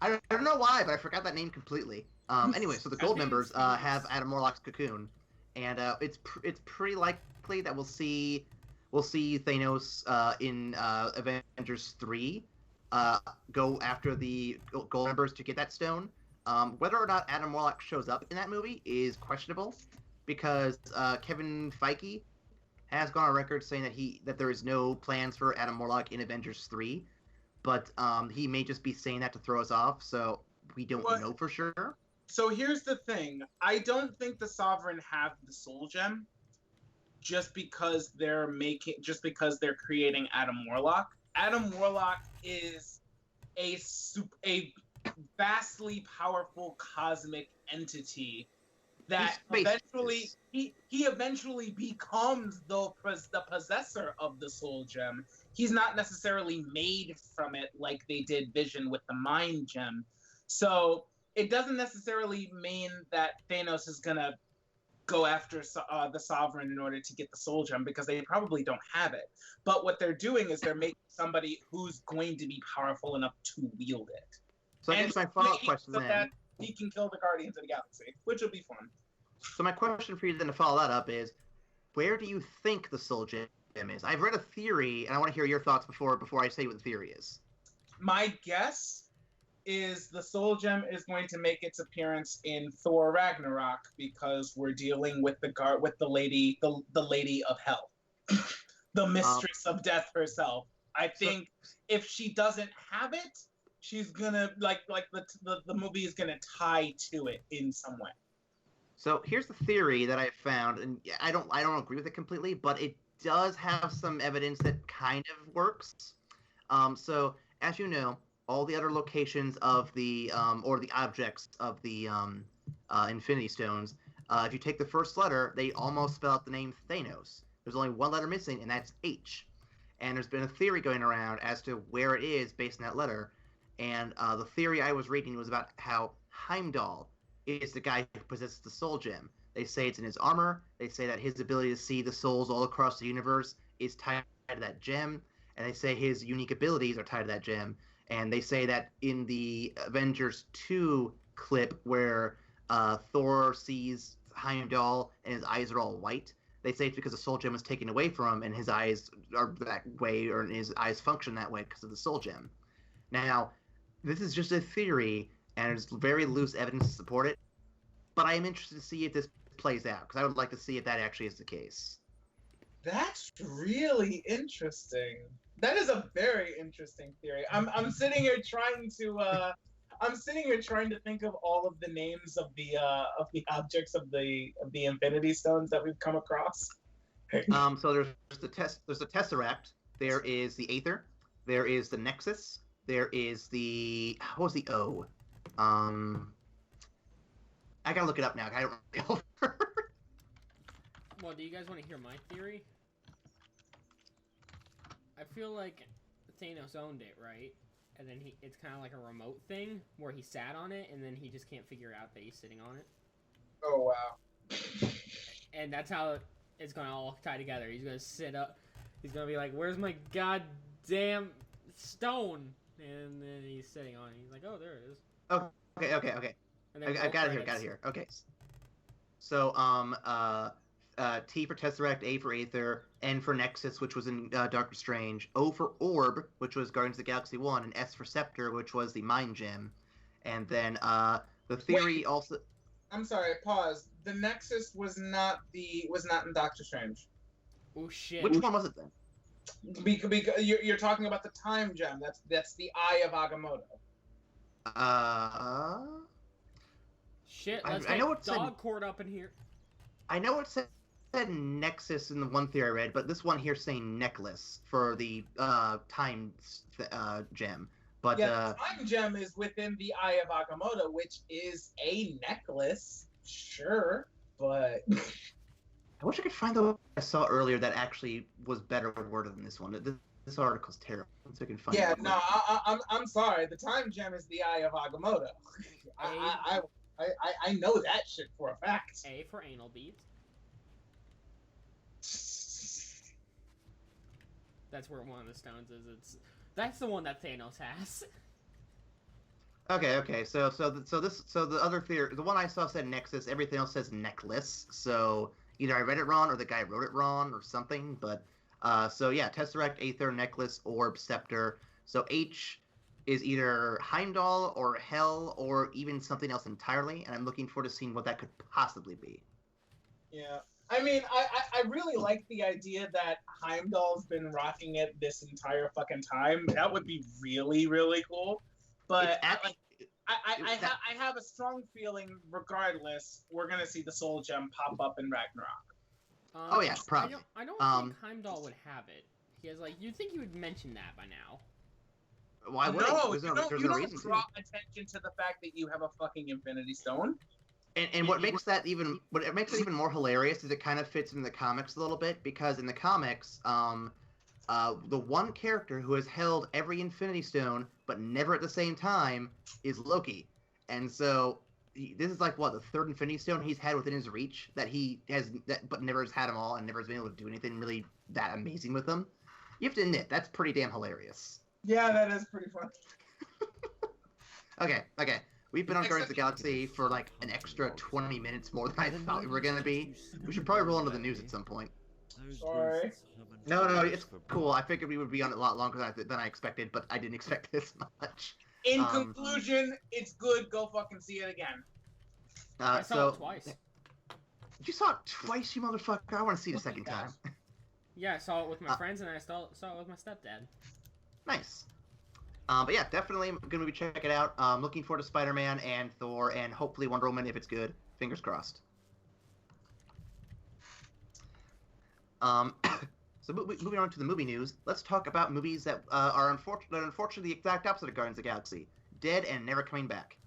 I don't know why, but I forgot that name completely. Anyway, so the gold members have Adam Morlock's cocoon, and it's pretty likely that we'll see Thanos in Avengers 3 go after the gold members to get that stone. Whether or not Adam Morlock shows up in that movie is questionable, because Kevin Feige has gone on record saying that there is no plans for Adam Morlock in Avengers 3. But he may just be saying that to throw us off, so we don't know for sure. So here's the thing. I don't think the Sovereign have the Soul Gem just because they're creating Adam Warlock. Adam Warlock is a vastly powerful cosmic entity that eventually he eventually becomes the possessor of the Soul Gem. He's not necessarily made from it like they did Vision with the Mind Gem. So it doesn't necessarily mean that Thanos is gonna go after the Sovereign in order to get the Soul Gem, because they probably don't have it. But what they're doing is they're making somebody who's going to be powerful enough to wield it. So I guess my follow-up question so then... that he can kill the Guardians of the Galaxy, which will be fun. So my question for you then to follow that up is, where do you think the Soul Gem is? I've read a theory, and I want to hear your thoughts before I say what the theory is. My guess is the Soul Gem is going to make its appearance in Thor Ragnarok, because we're dealing with the lady of hell, the mistress of death herself. I think if she doesn't have it, she's gonna the movie is gonna tie to it in some way. So here's the theory that I found, and I don't agree with it completely, but it does have some evidence that kind of works. So as you know, all the other locations of the or the objects of the Infinity Stones, if you take the first letter, they almost spell out the name Thanos. There's only one letter missing, and that's H. And there's been a theory going around as to where it is based on that letter. And the theory I was reading was about how Heimdall is the guy who possesses the Soul Gem. They say it's in his armor. They say that his ability to see the souls all across the universe is tied to that gem. And they say his unique abilities are tied to that gem. And they say that in the Avengers 2 clip where Thor sees Heimdall and his eyes are all white, they say it's because the Soul Gem was taken away from him and his eyes are that way, or his eyes function that way because of the Soul Gem. Now, this is just a theory, and there's very loose evidence to support it, but I am interested to see if this plays out, because I would like to see if that actually is the case. That's really interesting. That is a very interesting theory. I'm sitting here trying to think of all of the names of the objects of the Infinity Stones that we've come across. So there's the Tesseract. There is the Aether. There is the Nexus. There is the... What was the O? I gotta look it up now. I don't remember. all, do you guys want to hear my theory? I feel like Thanos owned it, right? And then it's kind of like a remote thing where he sat on it, and then he just can't figure out that he's sitting on it. Oh, wow. And that's how it's going to all tie together. He's going to sit up. He's going to be like, where's my goddamn stone? And then he's sitting on it. He's like, oh, there it is. Okay. I got it here. Okay. So, T for Tesseract, A for Aether, N for Nexus, which was in Doctor Strange, O for Orb, which was Guardians of the Galaxy 1, and S for Scepter, which was the Mind Gem. And then the theory also... I'm sorry, pause. The Nexus was not in Doctor Strange. Oh, shit. Which one was it then? Because you're talking about the Time Gem. That's the Eye of Agamotto. Shit, let's get Dog Court up in here. I know it said Nexus in the one theory I read, but this one here saying Necklace for the Time Gem. But yeah, the Time Gem is within the Eye of Agamotto, which is a necklace, sure, but... I wish I could find the one I saw earlier that actually was better worded than this one. This article's terrible. So I can find yeah, no, I'm sorry. The Time Gem is the Eye of Agamotto. I know that shit for a fact. A for anal beads. That's where one of the stones is. That's the one that Thanos has. Okay. So the other theory, the one I saw said Nexus. Everything else says Necklace. So either I read it wrong or the guy wrote it wrong or something. But so yeah, Tesseract, Aether, Necklace, Orb, Scepter. So H is either Heimdall or Hell or even something else entirely, and I'm looking forward to seeing what that could possibly be. Yeah. I mean, I really like the idea that Heimdall's been rocking it this entire fucking time. That would be really, really cool. But I have a strong feeling, regardless, we're going to see the Soul Gem pop up in Ragnarok. Oh, yeah, probably. I don't think Heimdall would have it. He has, you'd think he would mention that by now. Why would you don't draw attention to the fact that you have a fucking Infinity Stone. And what makes it even more hilarious is it kind of fits in the comics a little bit, because in the comics, the one character who has held every Infinity Stone but never at the same time is Loki, and so this is like the third Infinity Stone he's had within his reach that he has, but never has had them all and never has been able to do anything really that amazing with them. You have to admit that's pretty damn hilarious. Yeah, that is pretty funny. Okay. We've been on Guardians of the Galaxy for an extra 20 minutes more than I thought we were going to be. We should probably roll into the news at some point. Sorry. No, it's cool. I figured we would be on it a lot longer than I expected, but I didn't expect this much. In conclusion, it's good. Go fucking see it again. I saw it twice. You saw it twice, you motherfucker? I want to see it a second time. Yeah, I saw it with my friends, and I saw it with my stepdad. Nice. But yeah, definitely gonna be checking it out. Looking forward to Spider-Man and Thor and hopefully Wonder Woman if it's good. Fingers crossed. So moving on to the movie news, let's talk about movies that are unfortunately the exact opposite of Guardians of the Galaxy. Dead and never coming back.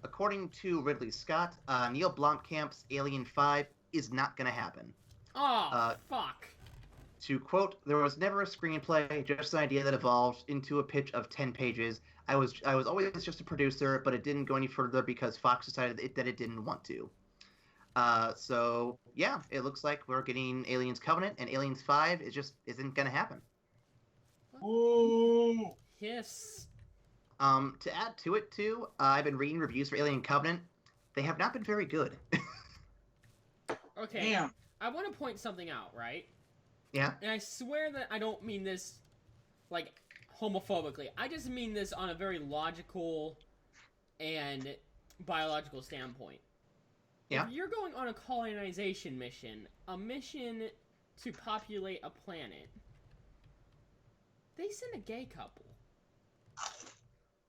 According to Ridley Scott, Neil Blomkamp's Alien 5 is not gonna happen. Oh, fuck. To quote, "There was never a screenplay, just an idea that evolved into a pitch of 10 pages. I was always just a producer, but it didn't go any further because Fox decided that it didn't want to." So yeah, it looks like we're getting Aliens Covenant, and Aliens 5 isn't gonna happen. Ooh. Hiss. To add to it too, I've been reading reviews for Alien Covenant. They have not been very good. Okay. Damn. I want to point something out, right? Yeah. And I swear that I don't mean this, homophobically. I just mean this on a very logical and biological standpoint. Yeah. If you're going on a colonization mission, a mission to populate a planet, they send a gay couple.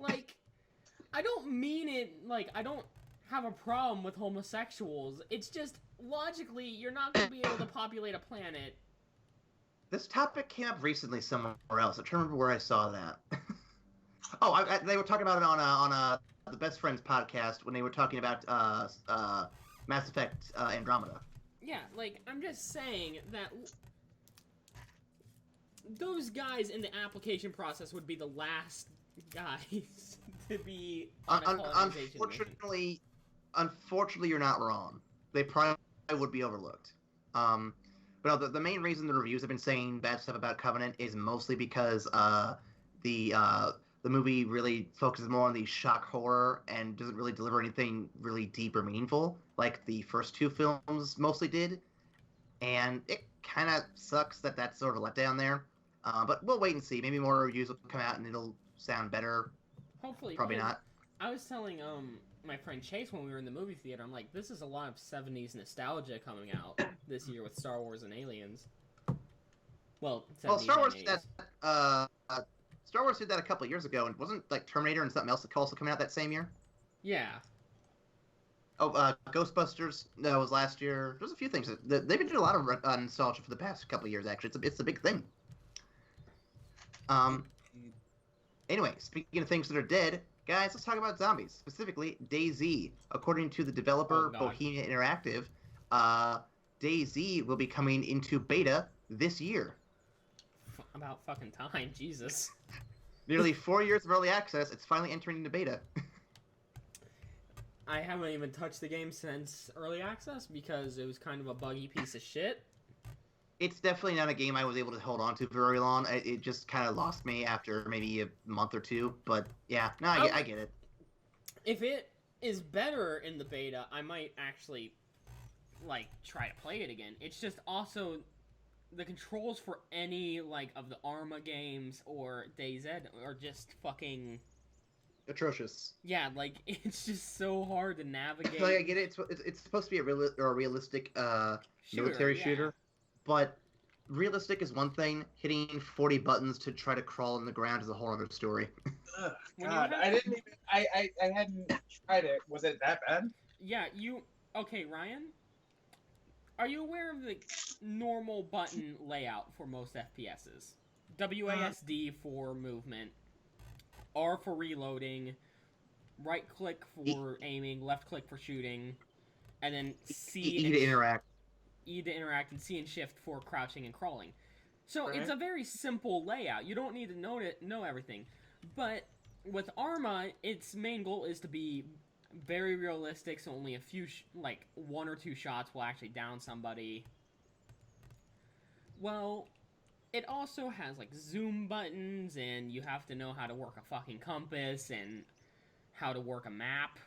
I don't mean it, I don't have a problem with homosexuals. It's just, logically, you're not going to be able to populate a planet. This topic came up recently somewhere else. I'm trying to remember where I saw that. They were talking about it on the Best Friends podcast when they were talking about Mass Effect Andromeda. Yeah, like, I'm just saying that those guys in the application process would be the last guys to be on a colonization mission. Unfortunately, you're not wrong. They probably would be overlooked. But no, the main reason the reviews have been saying bad stuff about Covenant is mostly because the movie really focuses more on the shock horror and doesn't really deliver anything really deep or meaningful like the first two films mostly did. And it kind of sucks that that's sort of a letdown there. But we'll wait and see. Maybe more reviews will come out and it'll sound better. Hopefully. Probably not. I was telling my friend Chase when we were in the movie theater, I'm like, this is a lot of 70s nostalgia coming out this year with Star Wars and Aliens. Well, Star Wars did that. Star Wars did that a couple of years ago, and wasn't like Terminator and something else also coming out that same year? Yeah. Oh, Ghostbusters. No, it was last year. There's a few things they've been doing a lot of nostalgia for the past couple of years. Actually, it's a big thing. Anyway, speaking of things that are dead, guys, let's talk about zombies, specifically DayZ. According to the developer Bohemia Interactive, DayZ will be coming into beta this year. About fucking time, Jesus. Nearly 4 years of early access, it's finally entering into beta. I haven't even touched the game since early access because it was kind of a buggy piece of shit. It's definitely not a game I was able to hold on to very long. It just kind of lost me after maybe a month or two. But yeah, no, I get it. If it is better in the beta, I might actually like try to play it again. It's just also the controls for any like of the Arma games or DayZ are just fucking atrocious. Yeah, like it's just so hard to navigate. Like, I get it. It's supposed to be a realistic military shooter. But realistic is one thing. Hitting 40 buttons to try to crawl on the ground is a whole other story. Ugh, God, I didn't even. I hadn't tried it. Was it that bad? Yeah, okay, Ryan? Are you aware of the normal button layout for most FPSs? WASD for movement, R for reloading, right click for aiming, left click for shooting, and then E to interact. E to interact, and C and shift for crouching and crawling. So it's a very simple layout. You don't need to know everything. But with Arma, its main goal is to be very realistic, so only a few, like, 1 or 2 shots will actually down somebody. Well, it also has, like, zoom buttons, and you have to know how to work a fucking compass, and how to work a map.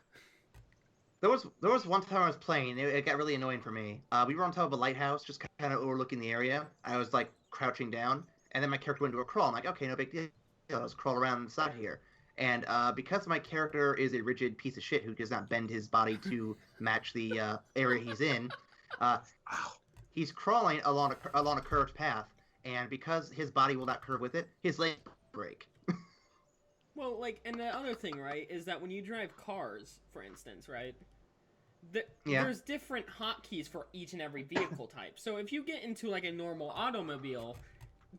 There was one time I was playing, it got really annoying for me. We were on top of a lighthouse, just kind of overlooking the area. I was, like, crouching down, and then my character went into a crawl. I'm like, okay, no big deal. Let's crawl around the side here. And because my character is a rigid piece of shit who does not bend his body to match the area he's in, he's crawling along a curved path, and because his body will not curve with it, his legs break. Well, like, and the other thing, right, is that when you drive cars, for instance, right, there's different hotkeys for each and every vehicle type. So if you get into, like, a normal automobile,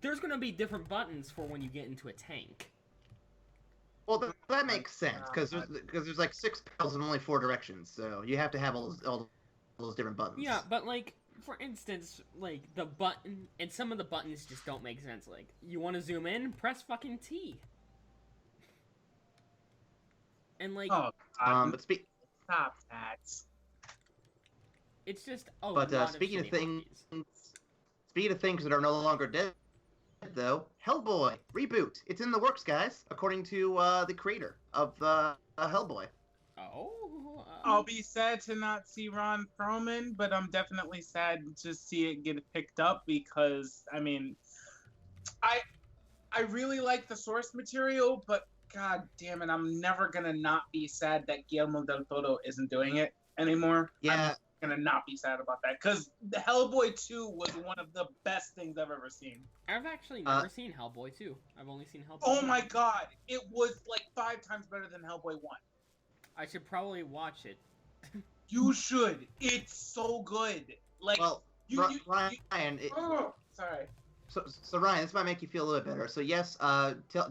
there's going to be different buttons for when you get into a tank. Well, that makes sense, because there's like 6 pedals and only 4 directions, so you have to have all those different buttons. Yeah, but, like, for instance, like, the button, and some of the buttons just don't make sense. Like, you want to zoom in? Press fucking T. And, like... but stop that. It's just a lot of speaking of things that are no longer dead, though, Hellboy Reboot. It's in the works, guys, according to the creator of Hellboy. Oh. I'll be sad to not see Ron Perlman, but I'm definitely sad to see it get picked up because, I mean, I really like the source material, but god damn it, I'm never gonna not be sad that Guillermo del Toro isn't doing it anymore. Yeah. I'm gonna not be sad about that because the Hellboy 2 was one of the best things I've ever seen. I've actually never seen Hellboy 2. I've only seen Hellboy 1. Oh my god, it was like 5 times better than Hellboy 1. I should probably watch it. You should. It's so good. Like, well, Ryan. Sorry. So Ryan, this might make you feel a little bit better. So yes,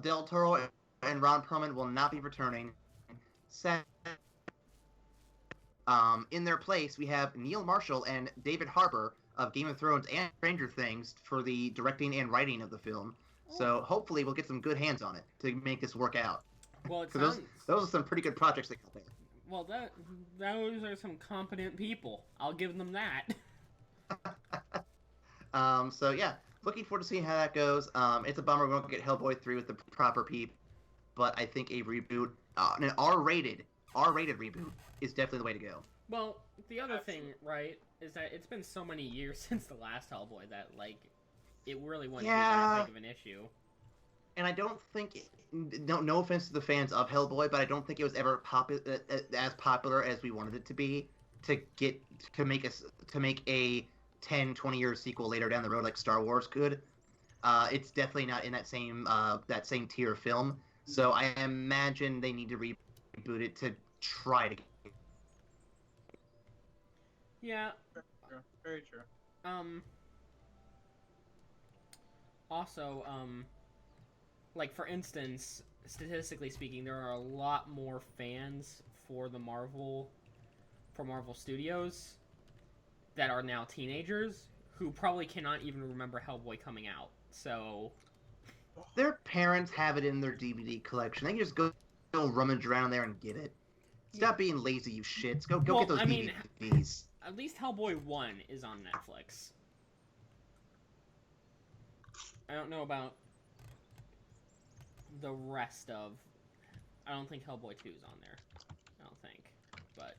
Del Toro and Ron Perlman will not be returning. In their place, we have Neil Marshall and David Harbour of Game of Thrones and Stranger Things for the directing and writing of the film. So hopefully we'll get some good hands on it to make this work out. Well, it Because sounds... those are some pretty good projects they got there. Well, those are some competent people. I'll give them that. So yeah, looking forward to seeing how that goes. It's a bummer we won't get Hellboy 3 with the proper peep, but I think a reboot, an R-rated reboot, is definitely the way to go. Well, the other thing, right, is that it's been so many years since the last Hellboy that, like, it really wouldn't be that big of an issue. And I don't think, no offense to the fans of Hellboy, but I don't think it was ever as popular as we wanted it to be to make a 10, 20 year sequel later down the road like Star Wars could. It's definitely not in that same tier of film. So I imagine they need to reboot it to try to. Yeah. Very true. Also, like, for instance, statistically speaking, there are a lot more fans for Marvel Studios that are now teenagers who probably cannot even remember Hellboy coming out. So Their parents have it in their DVD collection. They can just go rummage around there and get it. Stop being lazy, you shits. Go get those DVDs. At least Hellboy 1 is on Netflix. I don't know about the rest of... I don't think Hellboy 2 is on there. I don't think. But...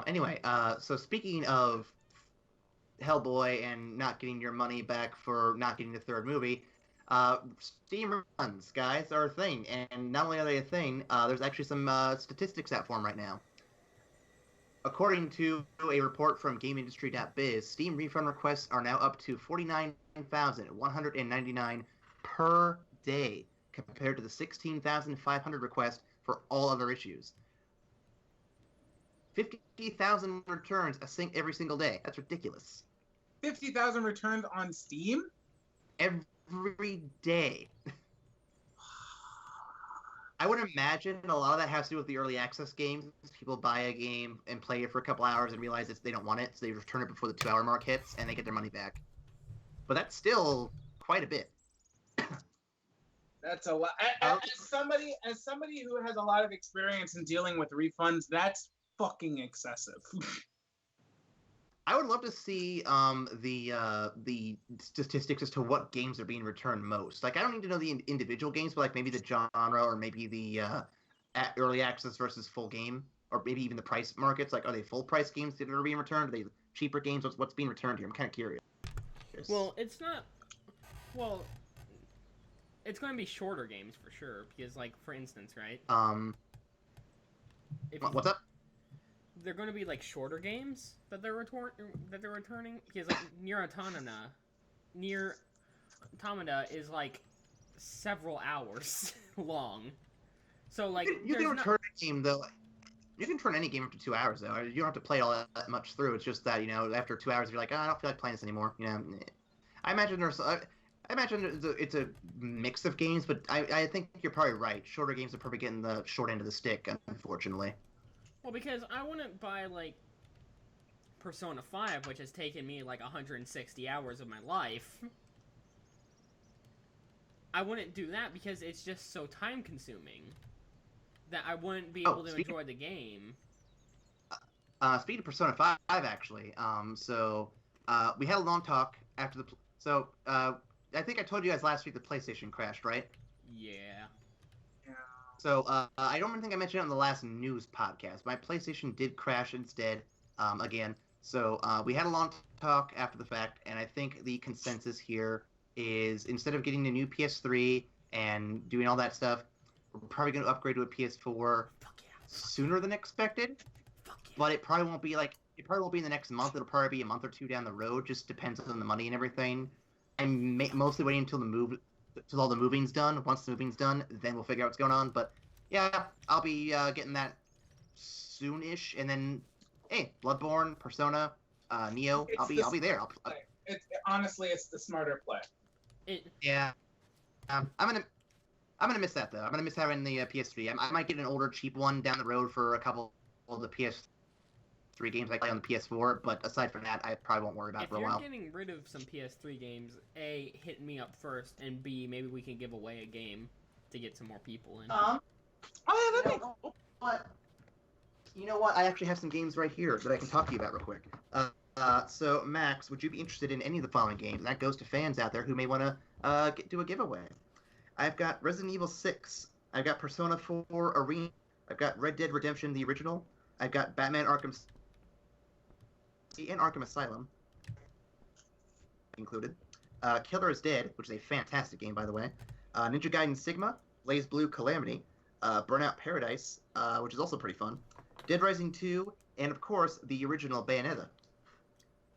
Anyway, so speaking of Hellboy and not getting your money back for not getting the third movie, Steam Refunds, guys, are a thing. And not only are they a thing, there's actually some statistics out for them right now. According to a report from GameIndustry.biz, Steam refund requests are now up to 49,199 per day, compared to the 16,500 requests for all other issues. 50,000 returns every single day. That's ridiculous. 50,000 returns on Steam? Every day. I would imagine a lot of that has to do with the early access games. People buy a game and play it for a couple hours and realize they don't want it, so they return it before the 2-hour mark hits, and they get their money back. But that's still quite a bit. That's a lot. As somebody who has a lot of experience in dealing with refunds, that's fucking excessive. I would love to see the statistics as to what games are being returned most. Like, I don't need to know the individual games, but like maybe the genre, or maybe the early access versus full game, or maybe even the price markets. Like, are they full price games that are being returned? Are they cheaper games? What's being returned here? I'm kind of curious. Well, it's not. Well, it's going to be shorter games for sure. Because, like, for instance, right? What's up? They're going to be like shorter games that they're returning, because like Nier Automata is like several hours long. So like you can return a game though. You can turn any game up to 2 hours though. You don't have to play all that much through. It's just that, you know, after 2 hours you're like, oh, I don't feel like playing this anymore. You know, I imagine it's a mix of games, but I think you're probably right. Shorter games are probably getting the short end of the stick, unfortunately. Well, because I wouldn't buy, like, Persona 5, which has taken me, like, 160 hours of my life. I wouldn't do that because it's just so time-consuming that I wouldn't be able to enjoy the game. Speaking of Persona 5, actually, we had a long talk after the... I think I told you guys last week the PlayStation crashed, right? Yeah. So, I don't think I mentioned it on the last news podcast. My PlayStation did crash instead, again. So, we had a long talk after the fact, and I think the consensus here is instead of getting a new PS3 and doing all that stuff, we're probably going to upgrade to a PS4 sooner than expected. But it probably won't be in the next month. It'll probably be a month or two down the road. Just depends on the money and everything. I'm mostly waiting until all the moving's done. Once the moving's done, then we'll figure out what's going on. But yeah, I'll be getting that soon-ish, and then hey, Bloodborne, Persona, Neo. I'll be there. Honestly, it's the smarter play. Yeah, I'm I'm gonna miss that though. I'm gonna miss having the PS3. I might get an older, cheap one down the road for a couple of the PS3 games I play on the PS4. But aside from that, I probably won't worry about it for a while. If you're getting rid of some PS3 games, A, hit me up first, and B, maybe we can give away a game to get some more people in. Oh yeah, that'd be cool. But you know what? I actually have some games right here that I can talk to you about real quick. So Max, would you be interested in any of the following games? And that goes to fans out there who may want to do a giveaway. I've got Resident Evil 6. I've got Persona 4 Arena. I've got Red Dead Redemption, the original. I've got Batman Arkham City and Arkham Asylum included. Killer is Dead, which is a fantastic game, by the way. Ninja Gaiden Sigma, Blaze Blue Calamity, Burnout Paradise, which is also pretty fun. Dead Rising 2, and of course, the original Bayonetta.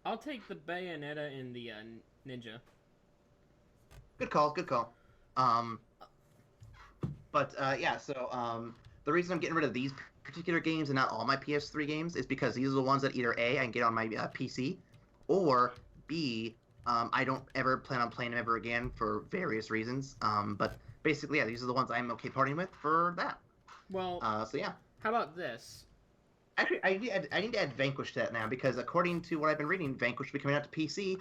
I'll take the Bayonetta and the Ninja. Good call. Yeah, so the reason I'm getting rid of these particular games and not all my PS3 games is because these are the ones that either A, I can get on my PC, or B, I don't ever plan on playing them ever again for various reasons. But basically, yeah, these are the ones I'm okay partying with for that. Well, so yeah. How about this? Actually, I need to add Vanquish to that now, because according to what I've been reading, Vanquish will be coming out to PC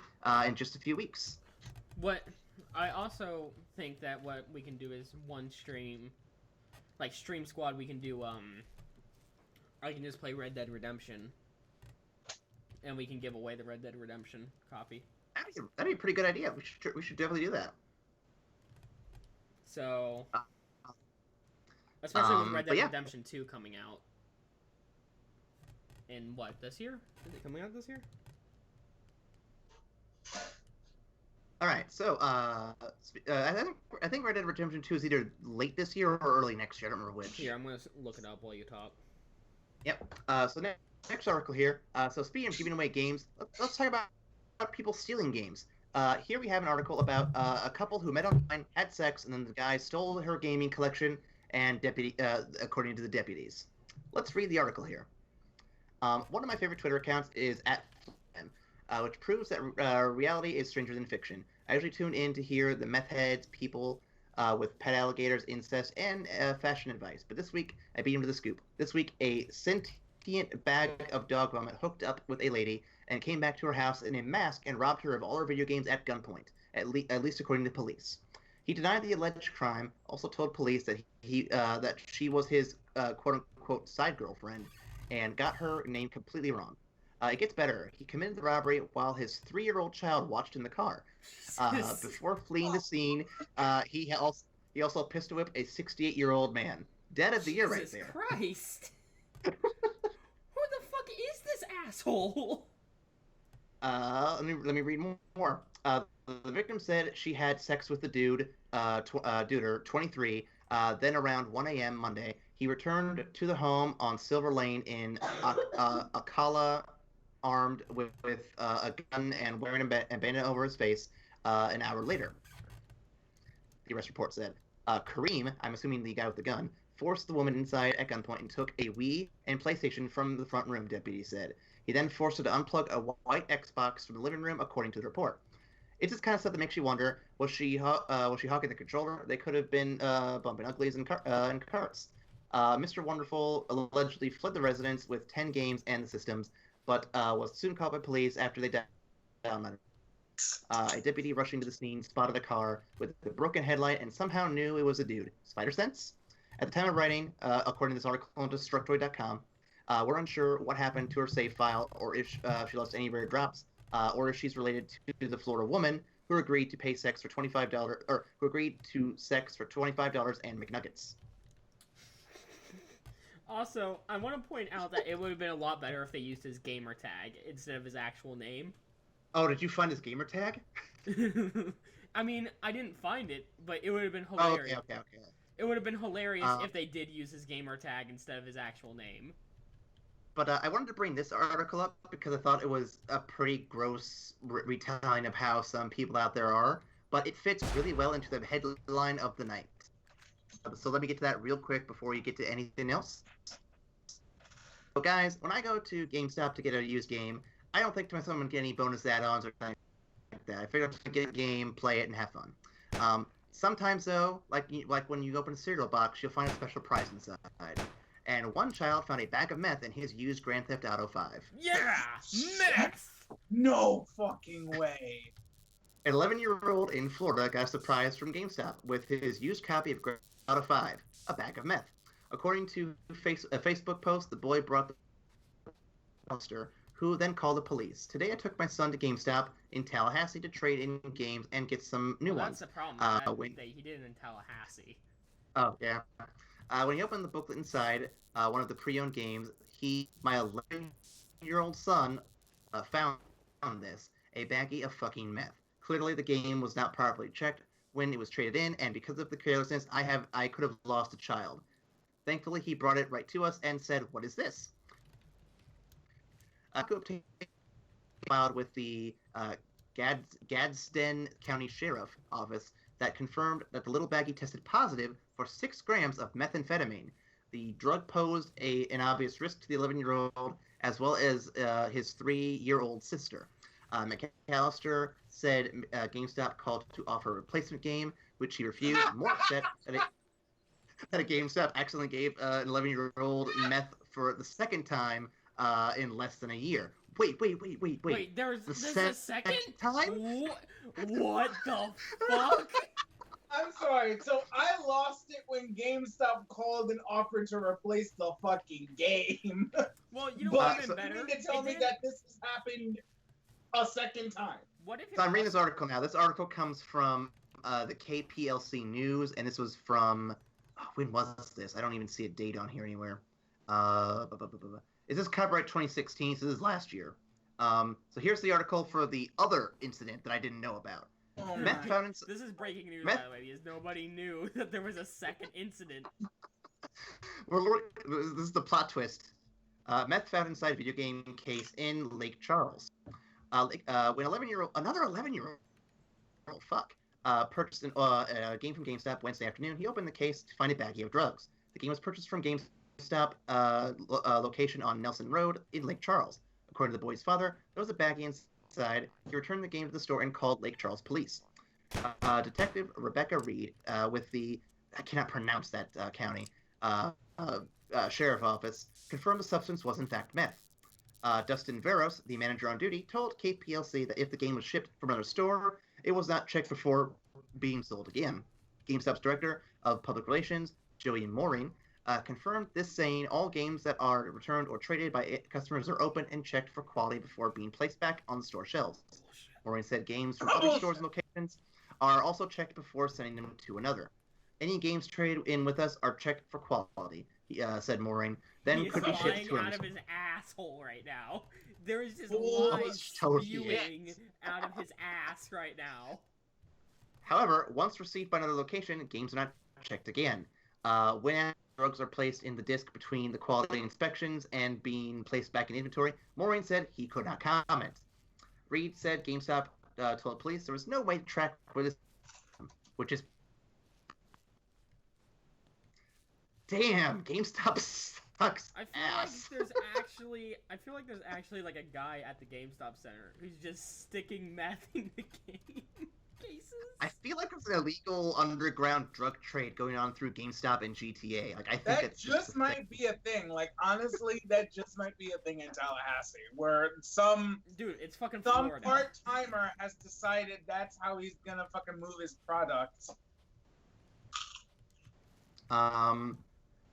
in just a few weeks. What I also think that what we can do is one stream, like Stream Squad, we can do, I can just play Red Dead Redemption, and we can give away the Red Dead Redemption copy. That'd be a pretty good idea. We should definitely do that. So, especially with Red Dead yeah. Redemption 2 coming out. In what, this year? Is it coming out this year? All right, so I think Red Dead Redemption 2 is either late this year or early next year. I don't remember which. Here, I'm gonna look it up while you talk. Yep. So next article here. So speaking of giving away games, let's talk about people stealing games. Here we have an article about a couple who met online, had sex, and then the guy stole her gaming collection, and according to the deputies. Let's read the article here. One of my favorite Twitter accounts is which proves that reality is stranger than fiction. I usually tune in to hear the meth heads, people with pet alligators, incest, and fashion advice. But this week, I beat him to the scoop. This week, a sentient bag of dog vomit hooked up with a lady and came back to her house in a mask and robbed her of all her video games at gunpoint, at least according to police. He denied the alleged crime, also told police that that she was his quote-unquote side girlfriend, and got her name completely wrong. It gets better. He committed the robbery while his 3-year-old child watched in the car. Before fleeing the scene, he also pistol whipped a 68-year-old man. Dad of the year right there. Christ! Who the fuck is this asshole? Let me read more. The victim said she had sex with the dude, 23. Then around 1 a.m. Monday, he returned to the home on Silver Lane in Ocala, armed with a gun and wearing a bandana over his face. An hour later, the arrest report said, Kareem, I'm assuming the guy with the gun, forced the woman inside at gunpoint and took a Wii and PlayStation from the front room, deputy said. He then forced her to unplug a white Xbox from the living room, according to the report. It's this kind of stuff that makes you wonder, was she hawking the controller? They could have been bumping uglies in carts. Mr. Wonderful allegedly fled the residence with 10 games and the systems, but was soon caught by police after they downloaded. A deputy rushing to the scene spotted a car with a broken headlight and somehow knew it was a dude. Spider sense? At the time of writing, according to this article on Destructoid.com, we're unsure what happened to her save file, or if she lost any rare drops, or if she's related to the Florida woman who agreed to pay sex for $25, or who agreed to sex for $25 and McNuggets. Also, I want to point out that it would have been a lot better if they used his gamer tag instead of his actual name. Oh, did you find his gamer tag? I mean, I didn't find it, but it would have been hilarious. Oh, okay. It would have been hilarious if they did use his gamer tag instead of his actual name. But I wanted to bring this article up because I thought it was a pretty gross retelling of how some people out there are, but it fits really well into the headline of the night. So let me get to that real quick before you get to anything else. So guys, when I go to GameStop to get a used game, I don't think to myself I'm going to get any bonus add-ons or anything like that. I figure I'm just going to get a game, play it, and have fun. Sometimes, though, like when you open a cereal box, you'll find a special prize inside. And one child found a bag of meth in his used Grand Theft Auto 5. Yeah, meth. No fucking way. An 11-year-old in Florida got a surprise from GameStop with his used copy of Grand Theft Auto 5, a bag of meth. According to a Facebook post, the boy brought the poster, who then called the police. Today I took my son to GameStop in Tallahassee to trade in games and get some new ones. That's the problem. He did it in Tallahassee. Oh, yeah. When he opened the booklet inside one of the pre-owned games, my 11-year-old son, found this, a baggie of fucking meth. Clearly, the game was not properly checked when it was traded in, and because of the carelessness, I could have lost a child. Thankfully, he brought it right to us and said, "What is this?" I obtained filed with the Gadsden County Sheriff Office that confirmed that the little baggie tested positive for 6 grams of methamphetamine. The drug posed an obvious risk to the 11-year-old as well as his 3-year-old sister. McAllister said GameStop called to offer a replacement game, which he refused, more upset that a GameStop accidentally gave an 11-year-old meth for the second time in less than a year. Wait. Wait, there's a second time? What the fuck? I'm sorry. So I lost it when GameStop called and offered to replace the fucking game. Well, you know what's even You better? mean to tell me that this has happened a second time? What if? So I'm reading this article now. This article comes from the KPLC News, and this was from when was this? I don't even see a date on here anywhere. Is this copyright 2016? So this is last year. So here's the article for the other incident that I didn't know about. Oh Meth my. found in... This is breaking news, by the way, because nobody knew that there was a second incident. This is the plot twist. Meth found inside video game case in Lake Charles. When another 11-year-old purchased a game from GameStop Wednesday afternoon, he opened the case to find a baggie of drugs. The game was purchased from GameStop location on Nelson Road in Lake Charles. According to the boy's father, there was a baggie inside. He returned the game to the store and called Lake Charles police. Detective Rebecca Reed with the, I cannot pronounce that county, sheriff office, confirmed the substance was in fact meth. Dustin Veros, the manager on duty, told KPLC that if the game was shipped from another store, it was not checked before being sold again. GameStop's director of public relations, Jillian Maureen, confirmed this, saying all games that are returned or traded by customers are opened and checked for quality before being placed back on the store shelves. Maureen said games from other stores and locations are also checked before sending them to another. Any games traded in with us are checked for quality, said Maureen. Then could be shipped to out of his asshole right now. There is just lies spewing out of his ass right now. However, once received by another location, games are not checked again. When drugs are placed in the disc between the quality inspections and being placed back in inventory, Maureen said he could not comment. Reed said GameStop told police there was no way to track where this, which is damn, GameStop sucks ass. I feel like there's actually like a guy at the GameStop center who's just sticking meth in the game cases. I feel like there's an illegal underground drug trade going on through GameStop and GTA. Like I think That just might be a thing. Like honestly, that just might be a thing in Tallahassee, where dude, it's fucking some Florida. part-timer has decided that's how he's gonna fucking move his products.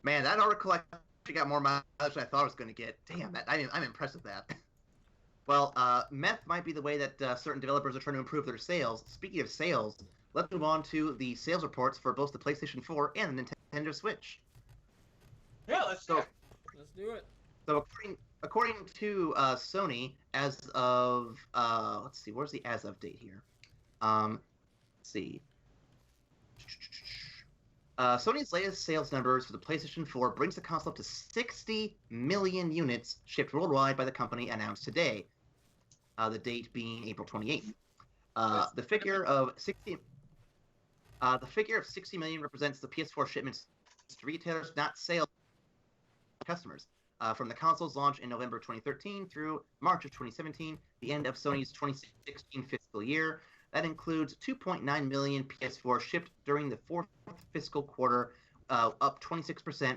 Man, that article actually got more mileage than I thought I was going to get. Damn, I'm impressed with that. Well, meth might be the way that certain developers are trying to improve their sales. Speaking of sales, let's move on to the sales reports for both the PlayStation 4 and the Nintendo Switch. Yeah, let's do it. So according to Sony, as of let's see, where's the as of date here? Let's see. Sony's latest sales numbers for the PlayStation 4 brings the console up to 60 million units shipped worldwide by the company announced today, the date being April 28th. The figure of 60 million represents the PS4 shipments to retailers, not sales to customers. From the console's launch in November 2013 through March of 2017, the end of Sony's 2016 fiscal year, That includes 2.9 million PS4 shipped during the fourth fiscal quarter, up 26%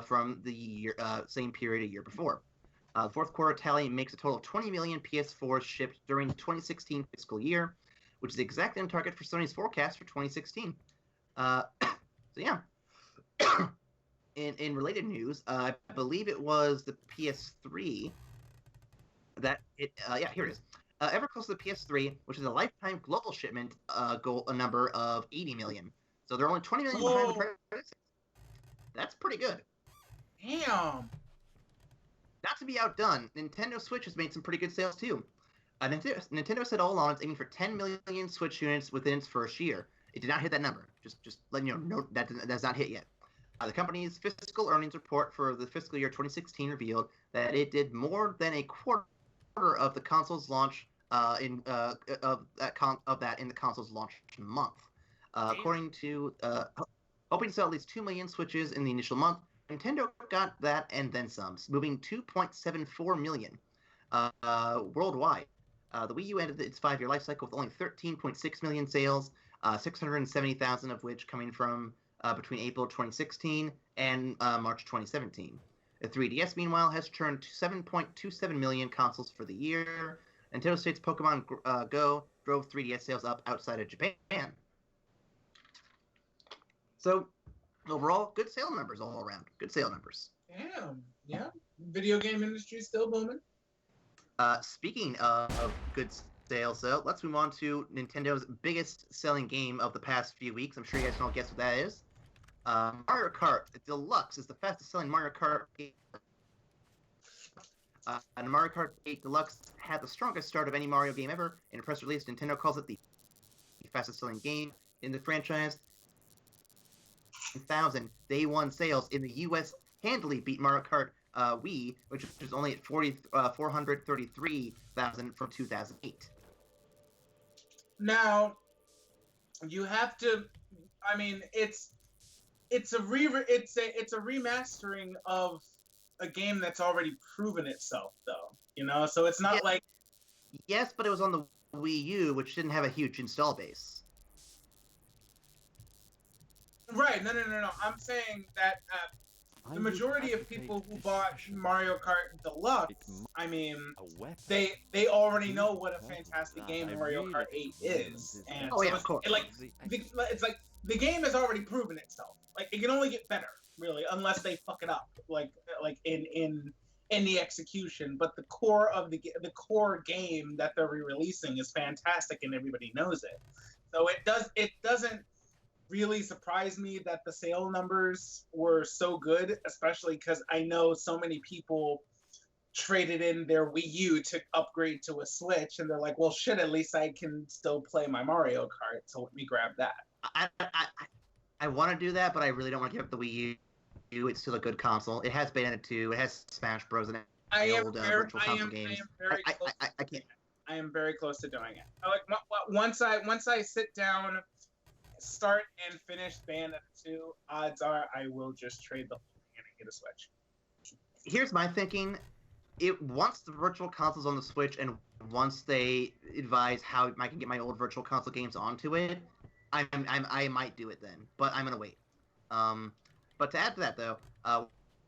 from the year, same period a year before. The fourth quarter tally makes a total of 20 million PS4s shipped during the 2016 fiscal year, which is exactly on target for Sony's forecast for 2016. So yeah. In related news, I believe it was the PS3 that it. Yeah, here it is. Ever close to the PS3, which is a lifetime global shipment goal, a number of 80 million. So they're only 20 million behind the previous. That's pretty good. Damn. Not to be outdone, Nintendo Switch has made some pretty good sales too. Nintendo said all along it's aiming for 10 million Switch units within its first year. It did not hit that number. Just letting you know, that's not hit yet. The company's fiscal earnings report for the fiscal year 2016 revealed that it did more than a quarter of the console's launch of that in the console's launch month. According to hoping to sell at least 2 million Switches in the initial month, Nintendo got that and then some, moving 2.74 million worldwide. The Wii U ended its 5-year life cycle with only 13.6 million sales, 670,000 of which coming from between April 2016 and March 2017. The 3DS, meanwhile, has turned 7.27 million consoles for the year. Nintendo states Pokemon Go drove 3DS sales up outside of Japan. So, overall, good sale numbers all around. Good sale numbers. Damn. Yeah. Video game industry still booming. Speaking of good sales, though, let's move on to Nintendo's biggest selling game of the past few weeks. I'm sure you guys can all guess what that is. Mario Kart Deluxe is the fastest selling Mario Kart game. And Mario Kart 8 Deluxe had the strongest start of any Mario game ever. In a press release, Nintendo calls it the fastest selling game in the franchise. 1,000 day one sales in the U.S. handily beat Mario Kart Wii, which was only at 433,000 from 2008. Now, you have to. I mean, it's a remastering of a game that's already proven itself, though. You know, so it's not like. Yes, but it was on the Wii U, which didn't have a huge install base. Right. No. I'm saying that the majority of people who bought Mario Kart Deluxe, I mean, they already know what a fantastic game Mario Kart 8 is, and yeah, of course. It's like the game has already proven itself. Like it can only get better, really, unless they fuck it up, like in the execution. But the core of the core game that they're re-releasing is fantastic, and everybody knows it. So it doesn't really surprised me that the sale numbers were so good, especially because I know so many people traded in their Wii U to upgrade to a Switch, and they're like, well, shit, at least I can still play my Mario Kart, so let me grab that. I want to do that, but I really don't want to give up the Wii U. It's still a good console. It has Bayonetta 2, it has Smash Bros. And virtual console games. I am very close to doing it. Once I sit down, start and finish Bayonetta 2, odds are I will just trade the whole thing and get a Switch. Here's my thinking. Once the virtual console's on the Switch and once they advise how I can get my old virtual console games onto it, I might do it then, but I'm going to wait. But to add to that, though,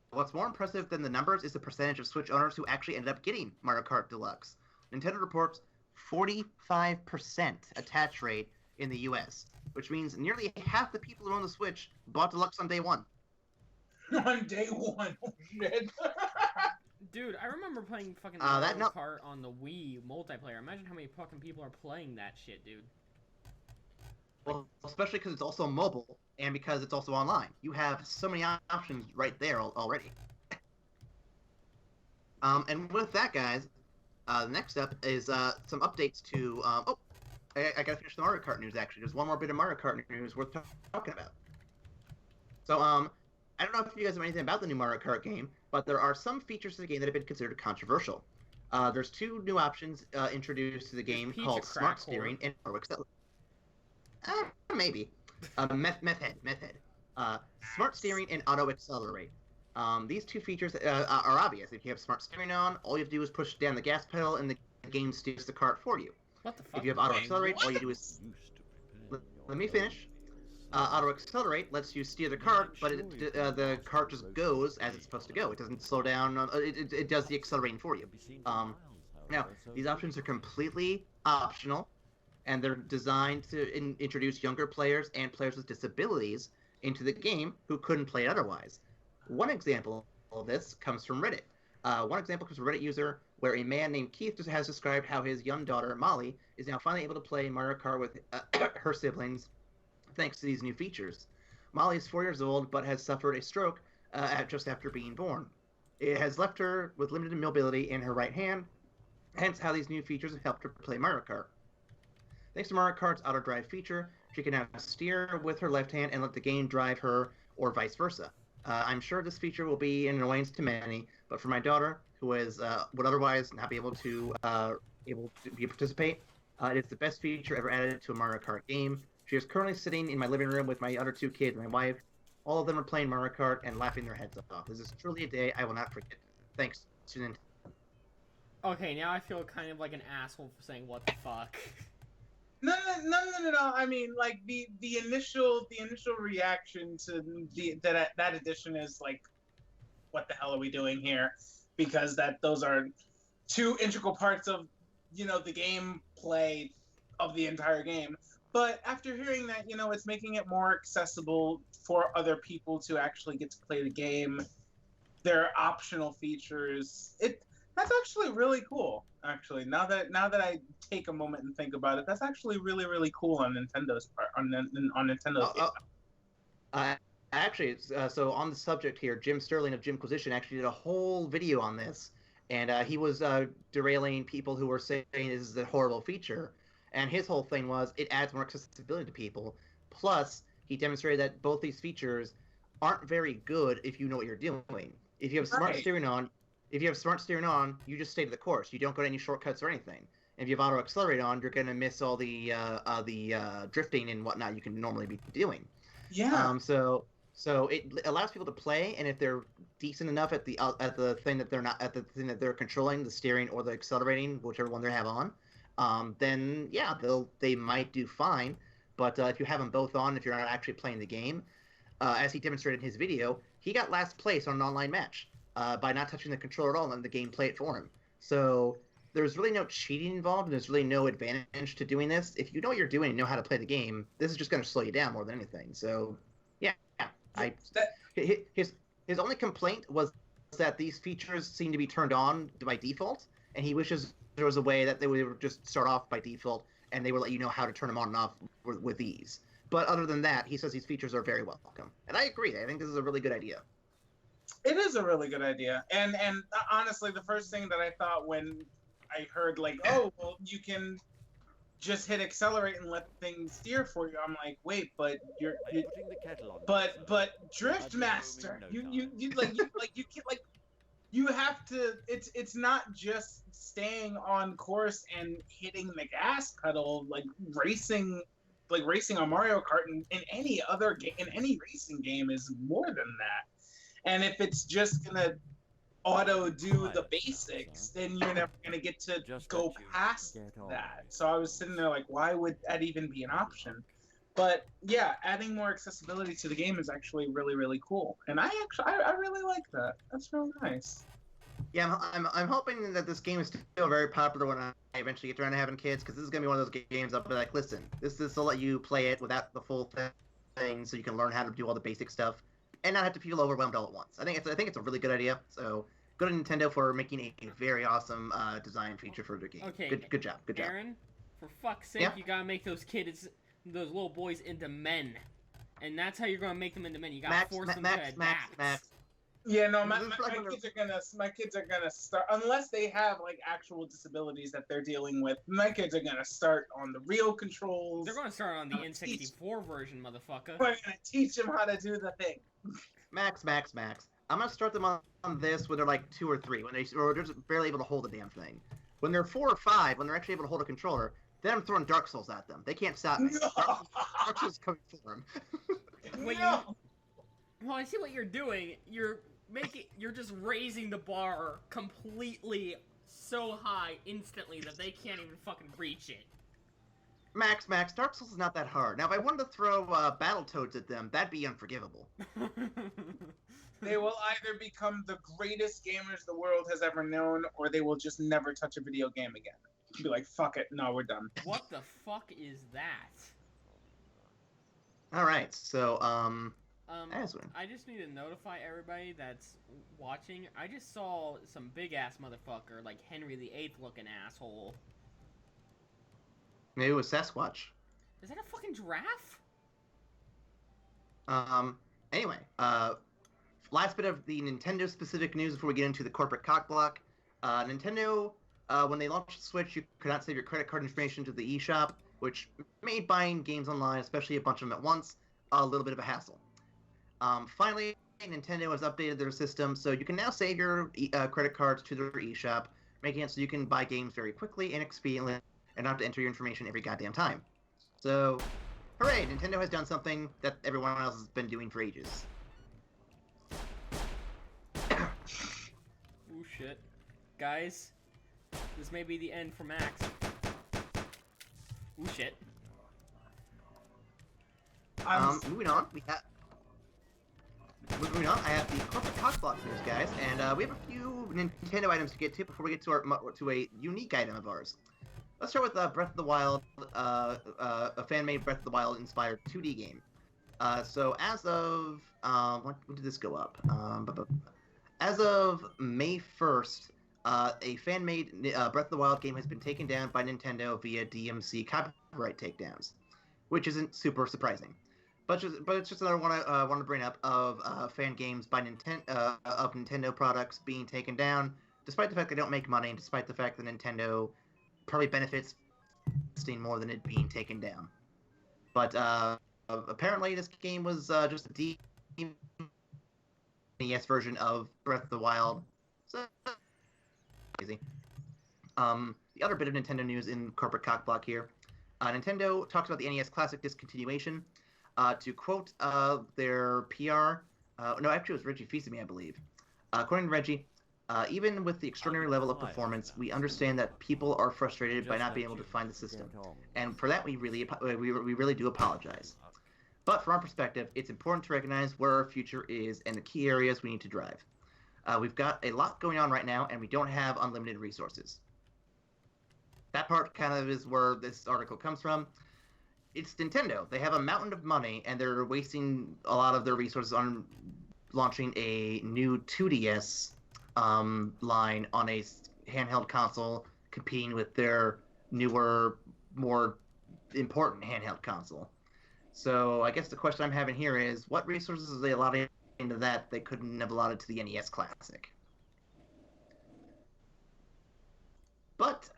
what's more impressive than the numbers is the percentage of Switch owners who actually ended up getting Mario Kart Deluxe. Nintendo reports 45% attach rate in the US, which means nearly half the people who own the Switch bought Deluxe on day one. On day one? Oh, shit. Dude, I remember playing fucking Mario Kart on the Wii multiplayer. Imagine how many fucking people are playing that shit, dude. Well, especially because it's also mobile, and because it's also online. You have so many options right there already. And with that, guys, next up is some updates to... I gotta finish the Mario Kart news, actually. There's one more bit of Mario Kart news worth talking about. So, I don't know if you guys know anything about the new Mario Kart game, but there are some features of the game that have been considered controversial. There's two new options introduced to the game called Smart Steering and maybe. Meth Head. Smart Steering and Auto Accelerate. These two features are obvious. If you have Smart Steering on, all you have to do is push down the gas pedal and the game steers the kart for you. What the fuck? If you have auto accelerate, all you do is let me finish. Auto accelerate lets you steer the cart, but the cart just goes as it's supposed to go. It doesn't slow down. It does the accelerating for you. Now, these options are completely optional, and they're designed to introduce younger players and players with disabilities into the game who couldn't play it otherwise. One example of this comes from Reddit. One example comes from a Reddit user where a man named Keith has described how his young daughter, Molly, is now finally able to play Mario Kart with her siblings thanks to these new features. Molly is 4 years old but has suffered a stroke just after being born. It has left her with limited mobility in her right hand, hence how these new features have helped her play Mario Kart. Thanks to Mario Kart's auto drive feature, she can now steer with her left hand and let the game drive her, or vice versa. I'm sure this feature will be an annoyance to many, but for my daughter, who would otherwise not be able to participate, it is the best feature ever added to a Mario Kart game. She is currently sitting in my living room with my other 2 kids and my wife. All of them are playing Mario Kart and laughing their heads off. This is truly a day I will not forget. Thanks, Nintendo. Okay, now I feel kind of like an asshole for saying what the fuck. No. I mean, like the initial reaction to that edition is like, what the hell are we doing here? Because those are 2 integral parts of, the gameplay of the entire game. But after hearing that, it's making it more accessible for other people to actually get to play the game. There are optional features. That's actually really cool. Actually, now that I take a moment and think about it, that's actually really, really cool on Nintendo's part. On Nintendo's. Actually, so on the subject here, Jim Sterling of Jimquisition actually did a whole video on this, and he was derailing people who were saying this is a horrible feature. And his whole thing was it adds more accessibility to people. Plus, he demonstrated that both these features aren't very good if you know what you're doing. If you have smart steering on, you just stay to the course. You don't go to any shortcuts or anything. And if you have auto accelerate on, you're gonna miss all the drifting and whatnot you can normally be doing. Yeah. So it allows people to play, and if they're decent enough at the thing that they're controlling, the steering or the accelerating, whichever one they have on, then yeah, they might do fine. But if you have them both on, if you're not actually playing the game, as he demonstrated in his video, he got last place on an online match by not touching the controller at all and letting the game play it for him. So there's really no cheating involved, and there's really no advantage to doing this. If you know what you're doing and know how to play the game, this is just going to slow you down more than anything. So yeah, his only complaint was that these features seem to be turned on by default, and he wishes there was a way that they would just start off by default and they would let you know how to turn them on and off with ease. But other than that, he says these features are very welcome. And I agree. I think this is a really good idea. It is a really good idea. And honestly, the first thing that I thought when I heard, like, oh, well, you can just hit accelerate and let things steer for you. I'm like, wait, but you're putting the kettle on. But Drift Master, you have to. It's not just staying on course and hitting the gas pedal like racing on Mario Kart in any other game, in any racing game is more than that. And if it's just gonna auto do the basics, then you're never gonna get to go past that. So I was sitting there like, why would that even be an option? But yeah, adding more accessibility to the game is actually really, really cool, and I really like that. That's real nice. Yeah, I'm hoping that this game is still very popular when I eventually get around to having kids, because this is gonna be one of those games I'll be like, listen, this will let you play it without the full thing, so you can learn how to do all the basic stuff and not have to feel overwhelmed all at once. I think it's a really good idea. So good to Nintendo for making a very awesome design feature for the game. Okay, good job. Aaron, for fuck's sake, you gotta make those little boys into men, and that's how you're gonna make them into men. You gotta force them to adapt. Max. Yeah, no, my kids are gonna start, unless they have like actual disabilities that they're dealing with. My kids are gonna start on the real controls. They're gonna start on the N64 version, motherfucker. We're gonna teach them how to do the thing. Max. I'm gonna start them on this when they're like 2 or 3, when they're just barely able to hold the damn thing. When they're 4 or 5, when they're actually able to hold a controller, then I'm throwing Dark Souls at them. They can't stop me. No. Dark Souls coming for them. Wait, No. Well, I see what you're doing. You're just raising the bar completely so high instantly that they can't even fucking reach it. Max, Dark Souls is not that hard. Now, if I wanted to throw Battletoads at them, that'd be unforgivable. They will either become the greatest gamers the world has ever known, or they will just never touch a video game again. Be like, fuck it, no, we're done. What the fuck is that? Alright, so, Aswin. I just need to notify everybody that's watching. I just saw some big-ass motherfucker, like Henry VIII looking asshole. Maybe it was Sasquatch. Is that a fucking giraffe? Anyway, last bit of the Nintendo-specific news before we get into the corporate cockblock. Nintendo, when they launched the Switch, you could not save your credit card information to the eShop, which made buying games online, especially a bunch of them at once, a little bit of a hassle. Finally, Nintendo has updated their system, so you can now save your credit cards to their eShop, making it so you can buy games very quickly and expediently, and not have to enter your information every goddamn time. So, hooray! Nintendo has done something that everyone else has been doing for ages. Ooh, shit. Guys, this may be the end for Max. Ooh, shit. Moving on, I have the corporate cockblock news, guys, and we have a few Nintendo items to get to before we get to a unique item of ours. Let's start with Breath of the Wild, a fan-made Breath of the Wild inspired 2D game. So as of when did this go up? As of May 1st, a fan-made Breath of the Wild game has been taken down by Nintendo via DMCA copyright takedowns, which isn't super surprising. But it's just another one I want to bring up of fan games by Nintendo products being taken down, despite the fact they don't make money, and despite the fact that Nintendo probably benefits more than it being taken down. But apparently this game was just a NES version of Breath of the Wild. So crazy. The other bit of Nintendo news in corporate cockblock here. Nintendo talks about the NES Classic discontinuation. To quote their PR, no, actually it was Reggie Fils-Aimé, I believe. According to Reggie, even with the extraordinary level of performance, we understand that people are frustrated by not being able to find the system, and for that we really do apologize. But from our perspective, it's important to recognize where our future is and the key areas we need to drive. We've got a lot going on right now, and we don't have unlimited resources. That part kind of is where this article comes from. It's Nintendo. They have a mountain of money, and they're wasting a lot of their resources on launching a new 2DS line on a handheld console, competing with their newer, more important handheld console. So I guess the question I'm having here is, what resources are they allotting into that they couldn't have allotted to the NES Classic? But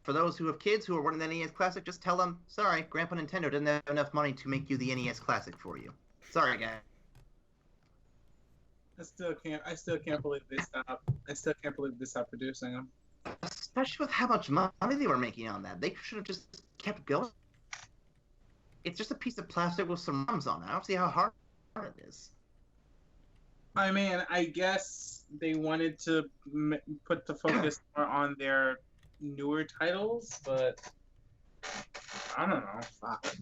for those who have kids who are wanting the NES Classic, just tell them, sorry, Grandpa Nintendo didn't have enough money to make you the NES Classic for you. Sorry, guys. I still can't believe they stopped. I still can't believe they stopped producing them. Especially with how much money they were making on that. They should have just kept going. It's just a piece of plastic with some ROMs on it. I don't see how hard it is. I mean, I guess they wanted to put the focus more on their newer titles, but I don't know. Fuck.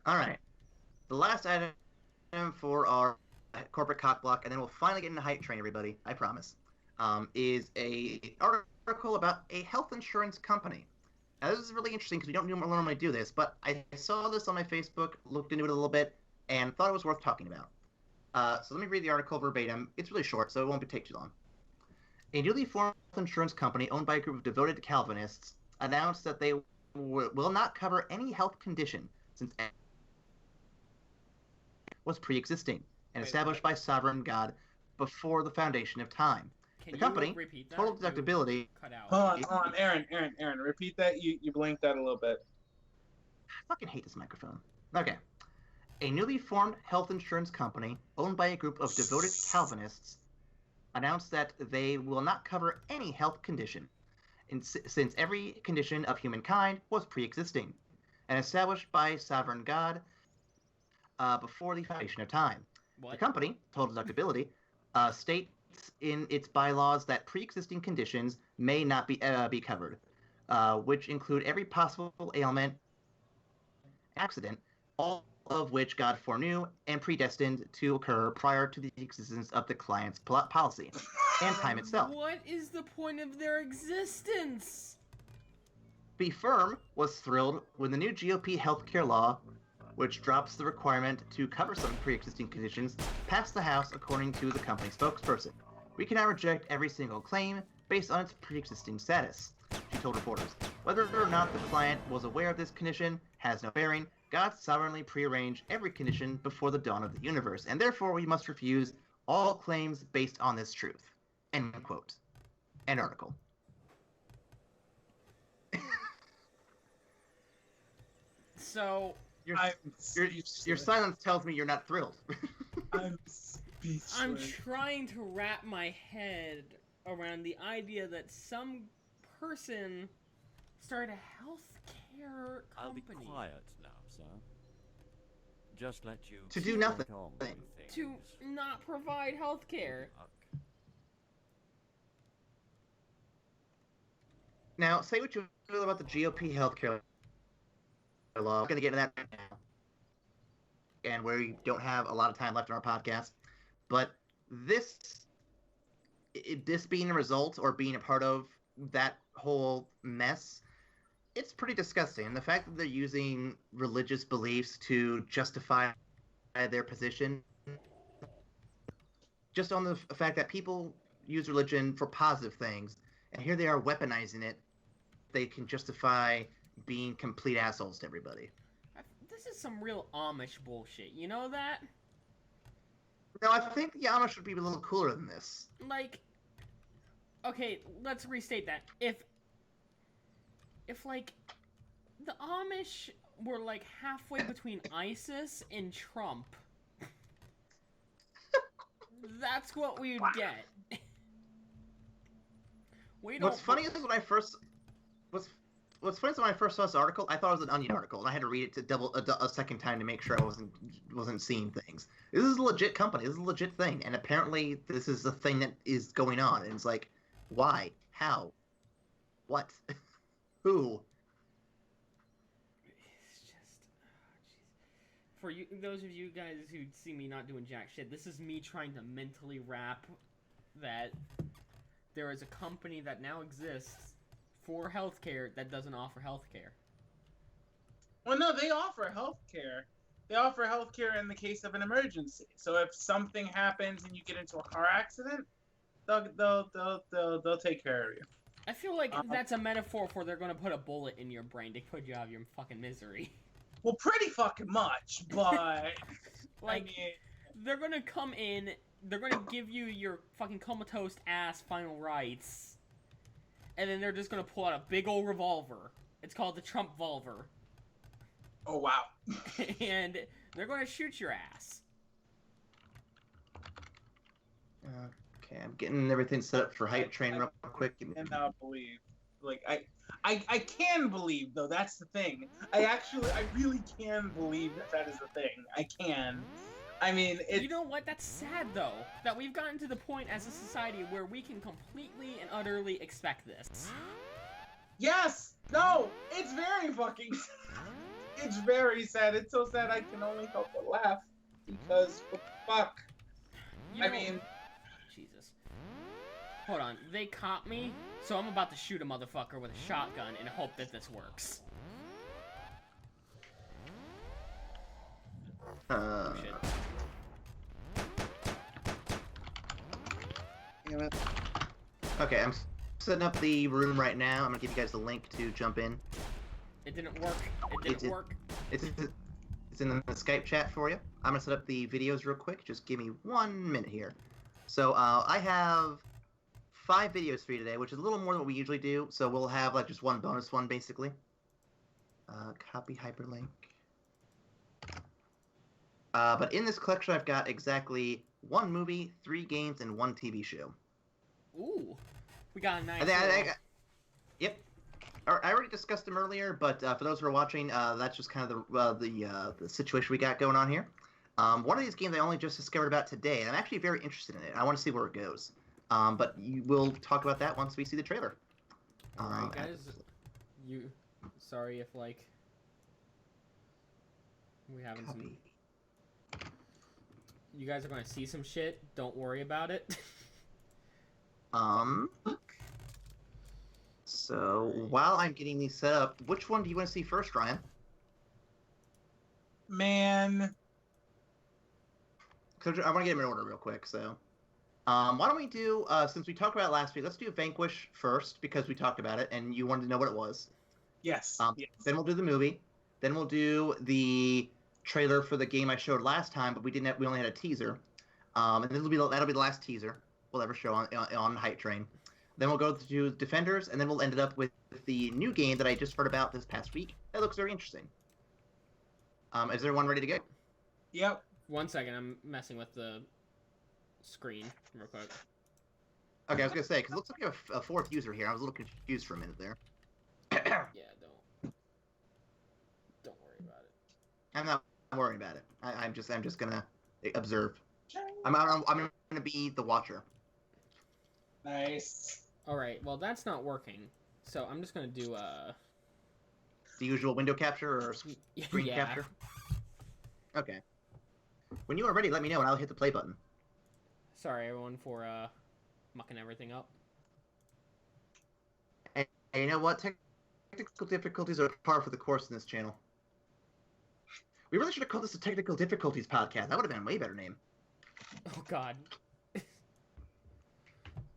All right. The last item for our corporate cockblock, and then we'll finally get into hype train, everybody. I promise. Is a article about a health insurance company. Now, this is really interesting because we don't normally do this, but I saw this on my Facebook, looked into it a little bit, and thought it was worth talking about. So let me read the article verbatim. It's really short, so it won't take too long. A newly formed health insurance company owned by a group of devoted Calvinists announced that they will not cover any health condition since was pre-existing and established by sovereign God before the foundation of time. The company, total deductibility... Hold on, Aaron, repeat that. You blinked out a little bit. I fucking hate this microphone. Okay. A newly formed health insurance company owned by a group of devoted Calvinists announced that they will not cover any health condition since every condition of humankind was pre-existing and established by sovereign God before the foundation of time. What? The company, total deductibility, state in its bylaws that pre-existing conditions may not be covered, which include every possible ailment, accident, all of which God foreknew and predestined to occur prior to the existence of the client's policy and time itself. What is the point of their existence? Be Firm was thrilled when the new GOP healthcare law, which drops the requirement to cover some pre-existing conditions, passed the House, according to the company spokesperson. We can now reject every single claim based on its pre-existing status, she told reporters. Whether or not the client was aware of this condition has no bearing. God sovereignly prearranged every condition before the dawn of the universe, and therefore we must refuse all claims based on this truth. End quote. End article. So... Your silence tells me you're not thrilled. I'm speechless. I'm trying to wrap my head around the idea that some person started a healthcare company. I'll be quiet now, sir. Just let you To do get nothing. on with To things. not provide healthcare. Now, say what you feel about the GOP healthcare law. I'm going to get into that right now. And we don't have a lot of time left in our podcast. But this being a result or being a part of that whole mess, it's pretty disgusting. And the fact that they're using religious beliefs to justify their position, just on the fact that people use religion for positive things, and here they are weaponizing it, they can justify being complete assholes to everybody. This is some real Amish bullshit, you know that? No, I think the Amish would be a little cooler than this. Like, okay, let's restate that. If like, the Amish were like halfway between ISIS and Trump, that's what we would get. What's funny is when I first saw this article, I thought it was an Onion article, and I had to read it to a second time to make sure I wasn't seeing things. This is a legit company. This is a legit thing, and apparently this is a thing that is going on. And it's like, why? How? What? Who? It's just, for you, those of you guys who see me not doing jack shit, this is me trying to mentally wrap that there is a company that now exists for healthcare that doesn't offer healthcare. Well, no, they offer healthcare. They offer healthcare in the case of an emergency. So if something happens and you get into a car accident, they'll take care of you. I feel like that's a metaphor for they're gonna put a bullet in your brain to put you out of your fucking misery. Well, pretty fucking much, but Like, I mean, they're gonna come in, they're gonna give you your fucking comatose ass final rites, and then they're just gonna pull out a big old revolver. It's called the Trump Volver. oh wow. And they're gonna shoot your ass. Okay, I'm getting everything set up for Hype Train real quick. I cannot believe. Like, I can believe, though, that's the thing. I really can believe that is the thing. I can. I mean, You know what? That's sad, though, that we've gotten to the point as a society where we can completely and utterly expect this. Yes! No! It's very fucking it's very sad. It's so sad I can only help but laugh. Because, what the fuck? You I know- mean... Jesus. Hold on. They caught me, so I'm about to shoot a motherfucker with a shotgun and hope that this works. Oh, shit. Damn it. Okay, I'm setting up the room right now. I'm gonna give you guys the link to jump in. It didn't work. It didn't work. It's in the Skype chat for you. I'm gonna set up the videos real quick. Just give me 1 minute here. So I have 5 videos for you today, which is a little more than what we usually do. So we'll have like just one bonus one basically. Copy hyperlink. But in this collection, I've got exactly 1 movie, 3 games, and 1 TV show. Ooh. We got a nice Yep. I already discussed them earlier, but for those who are watching, that's just kind of the situation we got going on here. One of these games I only just discovered about today, and I'm actually very interested in it. I want to see where it goes. But we'll talk about that once we see the trailer. Alright, guys. Sorry if, like... We having some... You guys are gonna see some shit. Don't worry about it. So, while I'm getting these set up, which one do you want to see first, Ryan? Man. Because I want to get them in order real quick, so... why don't we do, since we talked about it last week, let's do Vanquish first, because we talked about it, and you wanted to know what it was. Yes. Yes. Then we'll do the movie. Then we'll do the trailer for the game I showed last time, but we only had a teaser. And that'll be the last teaser we'll ever show on Hype Train. Then we'll go to Defenders, and then we'll end it up with the new game that I just heard about this past week. That looks very interesting. Is everyone ready to go? Yep. 1 second, I'm messing with the screen real quick. Okay, I was gonna say, because it looks like you have a fourth user here. I was a little confused for a minute there. Yeah, don't worry about it. I'm not worrying about it. I'm just gonna observe. I'm gonna be the watcher. Nice. All right, well that's not working, so I'm just gonna do the usual window capture or screen capture. Okay. When you are ready, let me know, and I'll hit the play button. Sorry, everyone, for mucking everything up. And you know what? Technical difficulties are par for the course in this channel. We really should have called this a Technical Difficulties podcast. That would have been a way better name. Oh, God.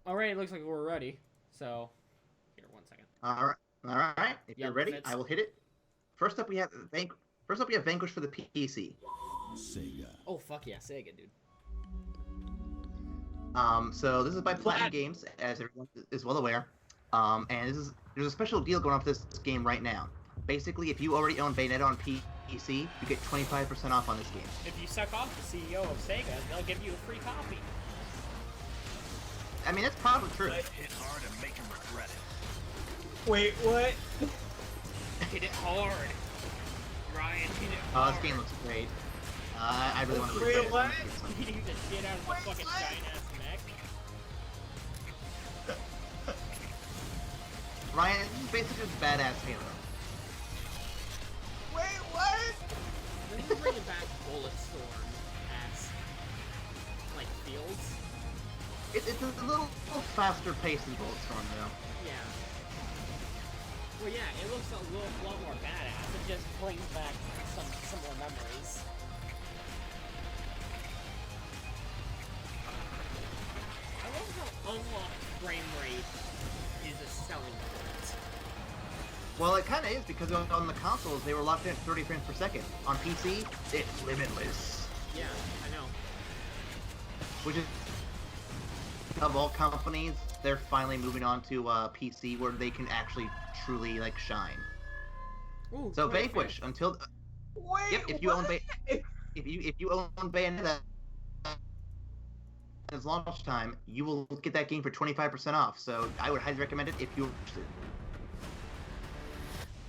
Alright, it looks like we're ready. So, here, 1 second. Alright. If you're ready, I will hit it. First up, we have Vanquish for the PC. Sega. Oh, fuck yeah, Sega, dude. So this is by Platinum Games, as everyone is well aware. And there's a special deal going on for this game right now. Basically, if you already own Bayonetta on PC, you get 25% off on this game. If you suck off the CEO of Sega, they'll give you a free copy. I mean, that's probably true. Hit hard and make him regret it. Wait, what? Hit it hard. Ryan, hit it hard. Oh, this game looks great. I really want to play Wait, it. what? Beating the shit out of the fucking giant-ass mech. Ryan, this is basically just badass Halo. Wait, what? Then you bring back Bulletstorm as, like, Fields. It's a little faster pace than Bulletstorm, though. Yeah. Well, yeah, it looks a lot more badass. It just brings back some similar memories. I love how unlocked frame rate is a selling point. Well, it kind of is, because on the consoles, they were locked in at 30 frames per second. On PC, it's limitless. Yeah, I know. Which is, of all companies, they're finally moving on to PC, where they can actually truly, like, shine. Ooh, So Vanquish, until... Wait, Yep, if you own if you own Bayonetta at its launch time, you will get that game for 25% off. So I would highly recommend it if you're interested.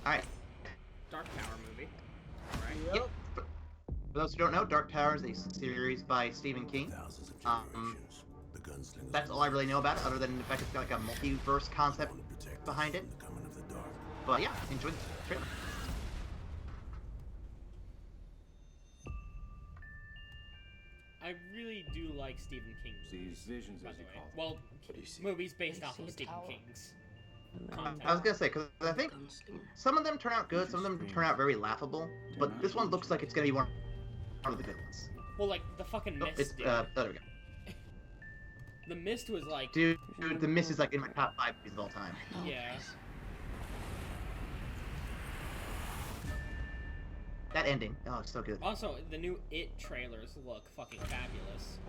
Alright. Dark Tower movie. Alright. Yep. For those who don't know, Dark Tower is a series by Stephen King. That's all I really know about it, other than the fact it's got like a multiverse concept behind it. But yeah, enjoy the trailer. I really do like Stephen King's movies, These visions, by as the you way. call them. Well, What do you see? movies based off see of a Stephen tower. King's I content. was gonna say, because I think some of them turn out good, some of them turn out very laughable, but this one looks like it's gonna be one of the good ones. Well, like, the fucking Oh, Mist, it's, dude. there we go. The Mist was like... Dude, The Mist is like in my top 5 movies of all time. Yeah. That ending, oh, it's so good. Also, the new It trailers look fucking fabulous.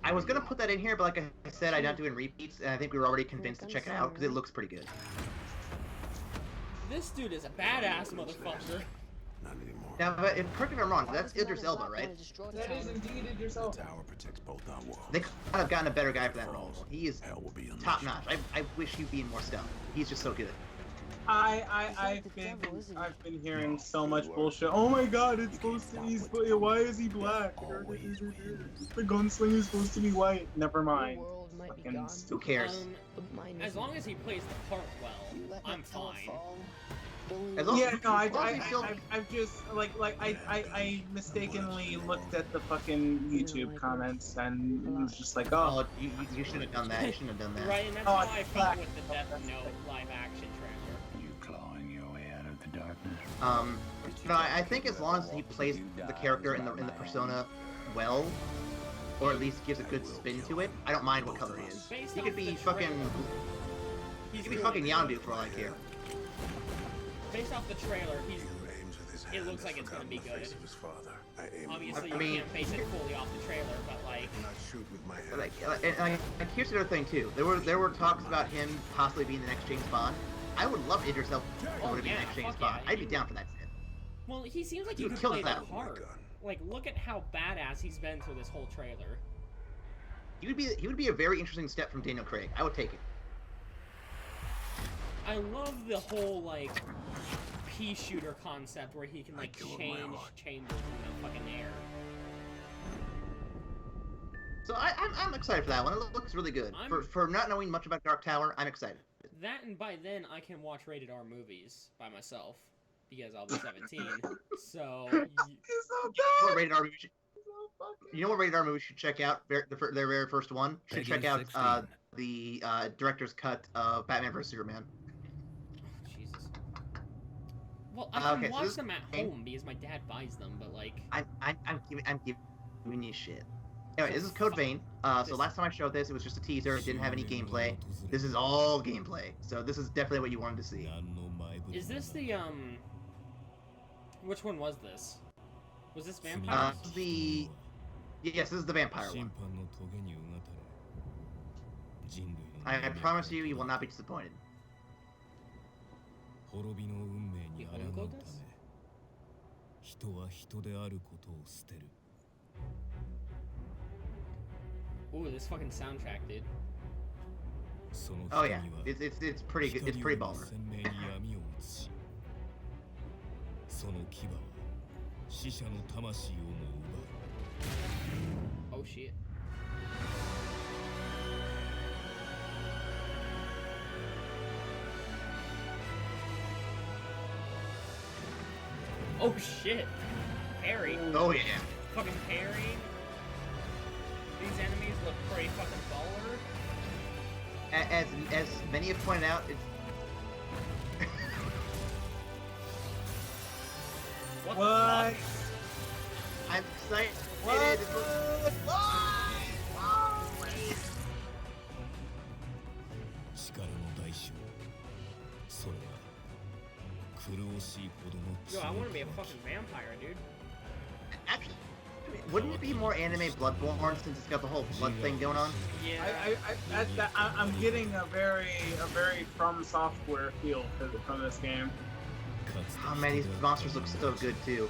I was gonna put that in here, but like I said, I'm not doing repeats, and I think we were already convinced to check it out, because it looks pretty good. This dude is a badass motherfucker. Not anymore. Now, but correct me if I'm wrong, that's Idris Elba, right? That is indeed it yourself. The tower protects both our worlds. They kind of gotten a better guy for that role. He is Hell will be unleashed. top notch. I wish he'd be in more stuff. He's just so good. I've been hearing so much bullshit. Oh my god, it's supposed to be, why is he black? The gunslinger's supposed to be white. Never mind. might be fucking gone. stupid. Who cares? But mine As isn't. long as he plays the part well, You let I'm that tower fine. fall. Believe As long- Yeah, no, as long as he still- I've just I mistakenly looked at the fucking YouTube comments and was just like, oh, Oh, you shouldn't have done that. You shouldn't have done that. Right, and that's Oh, how I felt fuck. with the Death Note live action trailer. You clawing your way out of the darkness. No, I think as long as he plays the character in the persona well, or at least gives a good spin to it, I don't mind what color he is. Based He off could be the fucking. trailer, He he's could be really fucking good. Yondu for all I care. Based off the trailer, he's He who aims with his it hand looks has like it's gonna forgotten be the face good. of his father. I aim obviously I you mean- can't base it fully off the trailer, but like, I cannot shoot with my hand. Like, here's the other thing too. There were talks about him possibly being the next James Bond. I would love Idris Elba to be the yeah, next James fuck Bond. yeah, I'd be you- down for that shit. well, he seems like You he could killed play the that. part. Gun. Like, look at how badass he's been through this whole trailer. He would be a very interesting step from Daniel Craig. I would take it. I love the whole like pea shooter concept where he can like kill with my change heart. chambers in the fucking air. So I'm excited for that one. It looks really good. For not knowing much about Dark Tower, I'm excited. That, and by then I can watch rated R movies by myself because I'll be 17. So it's so You know good. what rated R movie you know what rated R movie should check out? Their very first one. Should Peggy check out 16. the director's cut of Batman vs Superman. Jesus. Well, I can Okay, so watch this- them at home because my dad buys them, but like, I'm giving you shit. Anyway, this is Code Vein. So last time I showed this, it was just a teaser. It didn't have any gameplay. This is all gameplay. So this is definitely what you wanted to see. is this the which one was this? Was this Uh, Vampires? yes, this is the vampire one. I promise you, you will not be disappointed. Ooh, this fucking soundtrack, dude. Oh yeah, it's pretty good. It's pretty baller. Oh shit. Oh shit. Parry. Oh yeah. Fucking parry. These enemies look pretty fucking baller. As many have pointed out, it's What? What? The fuck? I'm excited. What? Yo, I want to be a fucking vampire, dude. Actually, wouldn't it be more anime Bloodborne since it's got the whole blood thing going on? Yeah. I'm getting a very From Software feel from this game. Oh man, these monsters look so good too.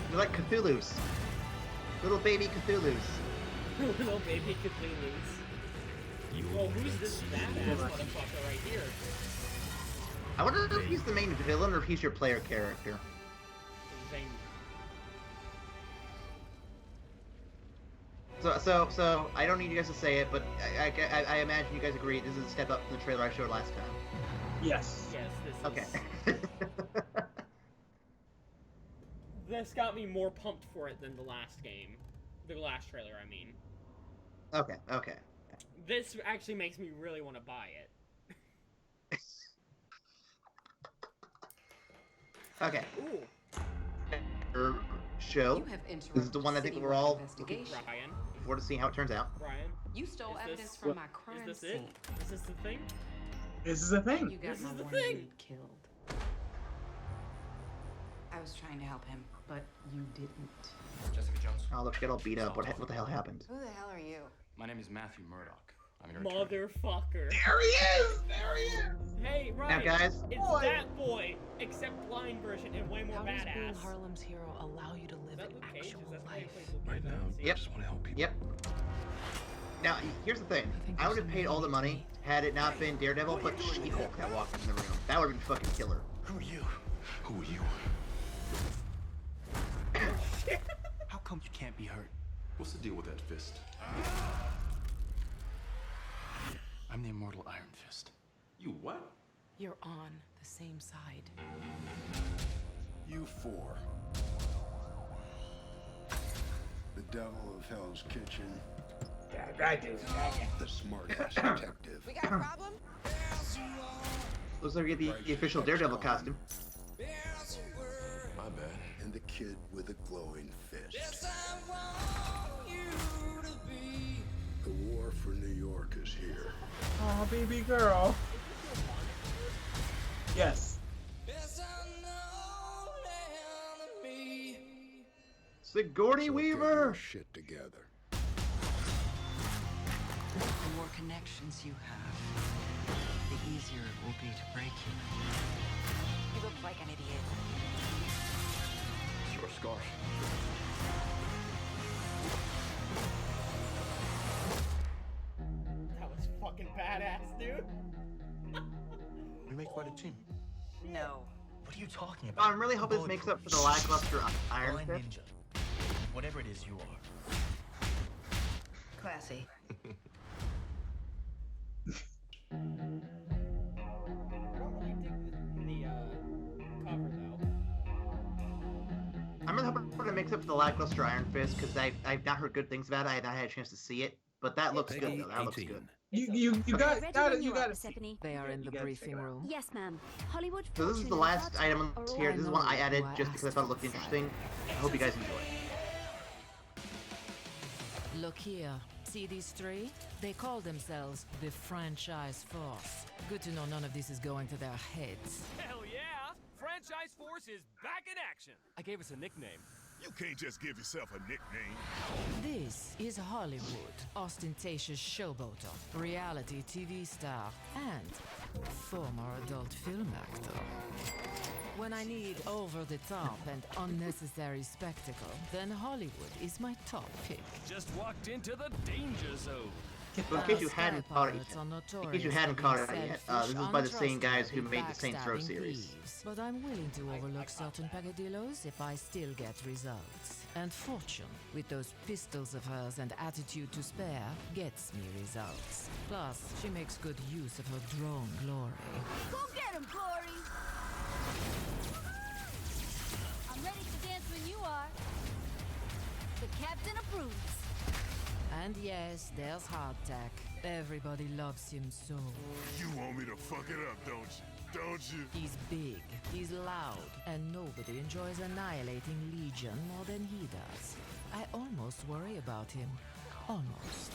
They're like Cthulhu's. Little baby Cthulhu's. Little baby Cthulhu's. Well, who's this badass motherfucker right here? I wonder if he's the main villain or if he's your player character. Zane. So I don't need you guys to say it, but I imagine you guys agree this is a step up from the trailer I showed last time. Yes. Yes, this Okay. is... This got me more pumped for it than the last game. The last trailer, I mean. Okay. This actually makes me really want to buy it. Okay. Ooh. Show. You have interrupted This is the one I think we're all looking investigation. Ryan. forward to see how it turns out. Ryan. You stole Is evidence this- from my crime Is this it? scene. Is this the thing? This is a You thing. got This my is the one thing. lead killed. I was trying to help him, but you didn't. Jessica Jones. Oh, look, get all beat up. What the hell happened? Who the hell are you? My name is Matthew Murdoch. I'm your attorney. Motherfucker. There he is. There he is. Hey, Now, Ryan. guys. It's Boy. that boy, except blind version and way more How does being badass. Harlem's hero allow you to Is live that an Luke Cage? actual Is that life? Right now, I Yep. just want to help people. Yep. Now, here's the thing. I think I would there's have paid something all the you money need. had it not been Daredevil, but She-Hulk that walked in the room. That would have been fucking killer. Who are you? Who are you? How come you can't be hurt? What's the deal with that fist? I'm the immortal Iron Fist. You what? You're on the same side. You four. The devil of Hell's Kitchen. The smart-ass detective. We got a problem? Looks like we get the official Daredevil costume. My bad. And the kid with a glowing fist. The war for New York is here. Oh, baby girl. Yes. Sigourney So get Weaver! your shit together. The more connections you have, the easier it will be to break you. You look like an idiot. It's your scarf. That was fucking badass, dude. We make quite a team. No. What are you talking about? I'm really hoping this makes up for the lackluster Iron I'm Fist. ninja. Whatever it is you are. Classy. I don't really dig the cover though. I'm really hoping it makes up for the lackluster Iron Fist because I've not heard good things about it. I've not had a chance to see it, but that looks good though. That looks good. You got to. They are in the briefing room. Yes, ma'am. Hollywood. So this is the last item here. This is one I added just because I thought it looked interesting. I hope you guys enjoy it. Look here. See these three? They call themselves the Franchise Force. Good to know none of this is going to their heads. Hell yeah! Franchise Force is back in action. I gave us a nickname. You can't just give yourself a nickname. This is Hollywood, ostentatious showboater, reality TV star, and former adult film actor. When I need over-the-top and unnecessary spectacle, then Hollywood is my top pick. Just walked into the danger zone. So in case you hadn't caught it yet, this is by the same guys who made the Saints Row series. But I'm willing to overlook certain peccadillos if I still get results. And Fortune, with those pistols of hers and attitude to spare, gets me results. Plus, she makes good use of her drone glory. Go get him, Glory! I'm ready to dance when you are. The captain approves. And yes, there's Hardtack. Everybody loves him so. You want me to fuck it up, don't you? Don't you? He's big, he's loud, and nobody enjoys annihilating Legion more than he does. I almost worry about him. Almost.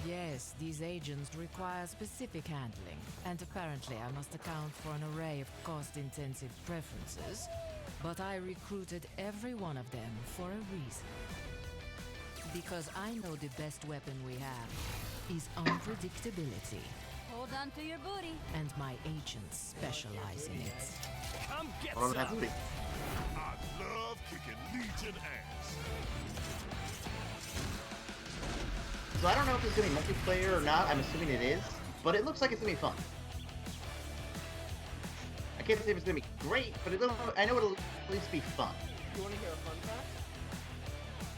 Yes, these agents require specific handling, and apparently I must account for an array of cost-intensive preferences, but I recruited every one of them for a reason. Because I know the best weapon we have is unpredictability. Hold on to your booty. And my agents specialize in it. Come get Well, some. that's pretty. I love kicking Legion ass. So I don't know if it's going to be multiplayer or not. I'm assuming it is, but it looks like it's going to be fun. I can't say if it's going to be great, but I know it'll at least be fun. You want to hear a fun fact?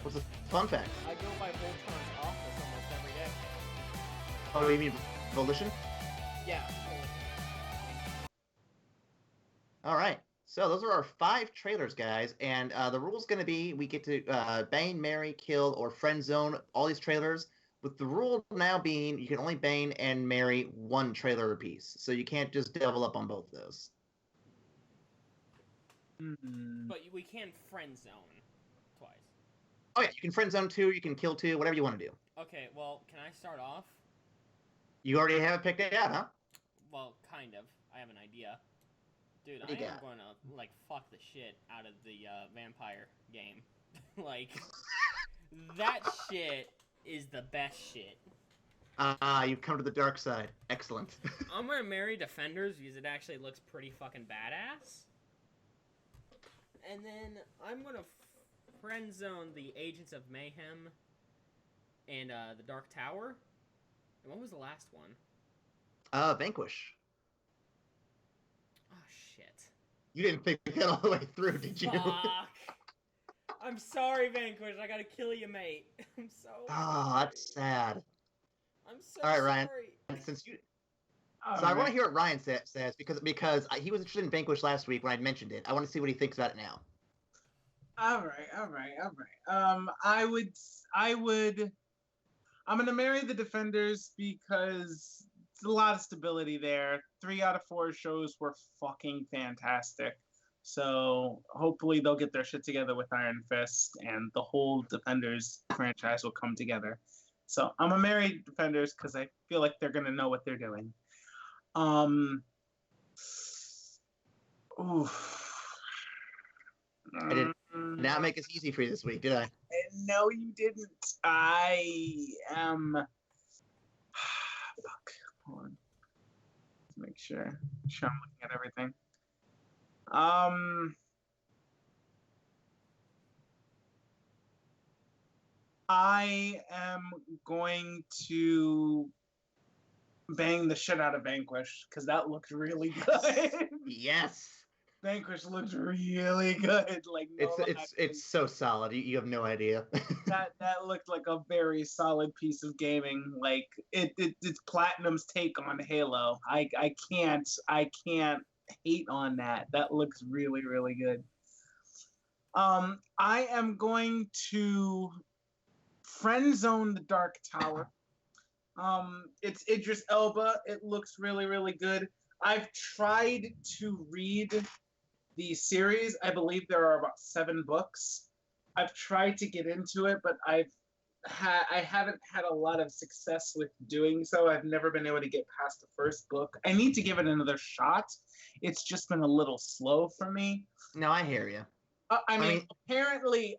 What's the fun fact? I go by Voltron's office almost every day. Oh, you mean Volition? Yeah. Alright, so those are our 5 trailers, guys, and the rule's going to be we get to bane, marry, kill, or friend zone all these trailers, with the rule now being you can only bane and marry 1 trailer apiece, so you can't just double up on both of those. But we can friend zone twice. Oh yeah, you can friend zone 2, you can kill 2, whatever you want to do. Okay, well, can I start off? You already have it picked out, huh? Well, kind of. I have an idea. Dude, What I do you am got? going to, like, fuck the shit out of the vampire game. Like, that shit is the best shit. You've come to the dark side. Excellent. I'm going to marry Defenders because it actually looks pretty fucking badass. And then I'm going to friend zone the Agents of Mayhem and the Dark Tower. And what was the last one? Vanquish. Oh, shit. You didn't think that all the way through, did you? Fuck. I'm sorry, Vanquish. I gotta kill you, mate. I'm so. Oh, that's sad. I'm so All right, Ryan. sorry. Since you, so I want to hear what Ryan says because he was interested in Vanquish last week when I mentioned it. I want to see what he thinks about it now. All right. I'm gonna marry the Defenders because it's a lot of stability there. 3 out of 4 shows were fucking fantastic. So hopefully they'll get their shit together with Iron Fist and the whole Defenders franchise will come together. So I'm gonna marry Defenders because I feel like they're gonna know what they're doing. I did not make it easy for you this week, did I? No, you didn't. I am. Fuck. Hold on. Let's make sure I'm looking at everything. I am going to bang the shit out of Vanquish because that looked really good. Yes. Vanquish looked really good. Like it's so solid. You have no idea. that looked like a very solid piece of gaming. Like it's Platinum's take on Halo. I can't hate on that. That looks really, really good. I am going to friend zone the Dark Tower. It's Idris Elba. It looks really, really good. I've tried to read the series. I believe there are about 7 books. I've tried to get into it, but I haven't had a lot of success with doing so. I've never been able to get past the first book. I need to give it another shot. It's just been a little slow for me. No, I hear you. I mean, apparently,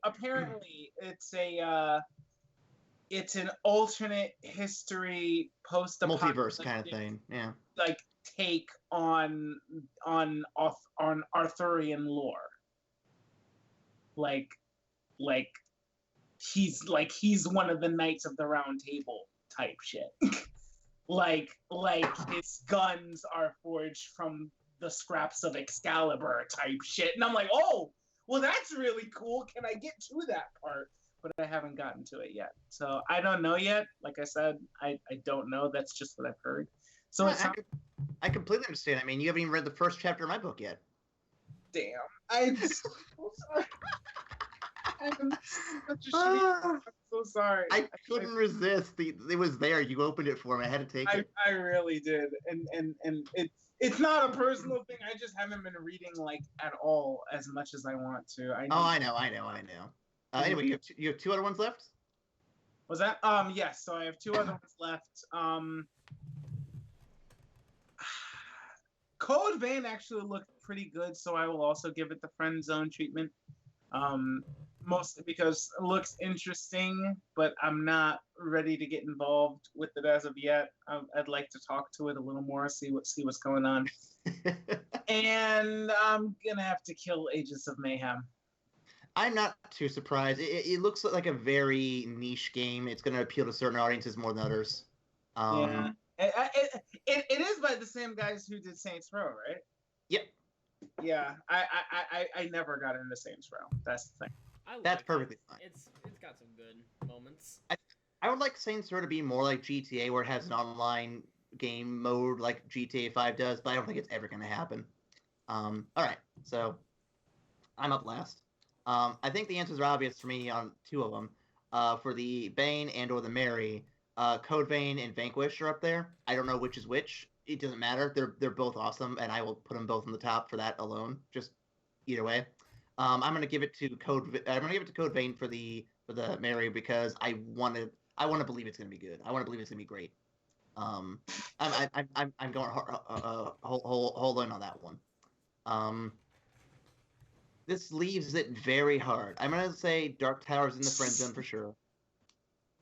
it's an alternate history post-apocalyptic multiverse kind of thing. Yeah. Like take on Arthurian lore. Like he's one of the Knights of the Round Table type shit. like his guns are forged from the scraps of Excalibur type shit. And I'm like, oh, well, that's really cool. Can I get to that part? But I haven't gotten to it yet. So I don't know yet. Like I said, I don't know. That's just what I've heard. So I completely understand. I mean, you haven't even read the first chapter of my book yet. Damn. I'm so sorry. I'm such a shitty. I'm so sorry. I couldn't resist. It was there. You opened it for me. I had to take it. I really did. And it's not a personal thing. I just haven't been reading like at all as much as I want to. I know. Anyway, you have 2 other ones left? Was that? Yes. So I have 2 other ones left. Code Vein actually looked pretty good, so I will also give it the friend zone treatment. Mostly because it looks interesting, but I'm not ready to get involved with it as of yet. I'd like to talk to it a little more, see what's going on. And I'm gonna have to kill Agents of Mayhem. I'm not too surprised. It looks like a very niche game. It's going to appeal to certain audiences more than others. Yeah, it is by the same guys who did Saints Row, right? Yep. Yeah, I never got into Saints Row. That's the thing. That's perfectly fine. It's got some good moments. I would like Saints Row to be more like GTA, where it has an online game mode like GTA 5 does, but I don't think it's ever going to happen. All right, so I'm up last. I think the answers are obvious for me on 2 of them. For the Bane and or the Mary, Code Vein and Vanquish are up there. I don't know which is which. It doesn't matter. They're both awesome, and I will put them both on the top for that alone. Just either way. I'm gonna give it to Code Vein for the Mary because I want to believe it's gonna be good. I want to believe it's gonna be great. I'm going hold in on that one. This leaves it very hard. I'm gonna say Dark Tower's in the friend zone for sure.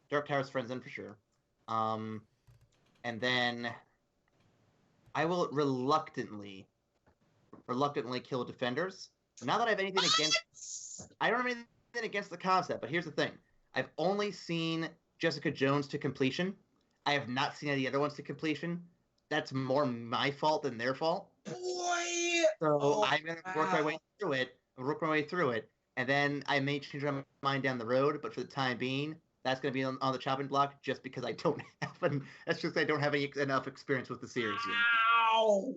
Dark Tower's friend zone for sure. And then I will reluctantly kill Defenders. Not that I have anything against. I don't have anything against the concept, but here's the thing: I've only seen Jessica Jones to completion. I have not seen any other ones to completion. That's more my fault than their fault. Boy. So I'm gonna work my way through it. and then I may change my mind down the road. But for the time being, that's going to be on the chopping block, just because I don't have that's just I don't have enough experience with the series yet. Ow!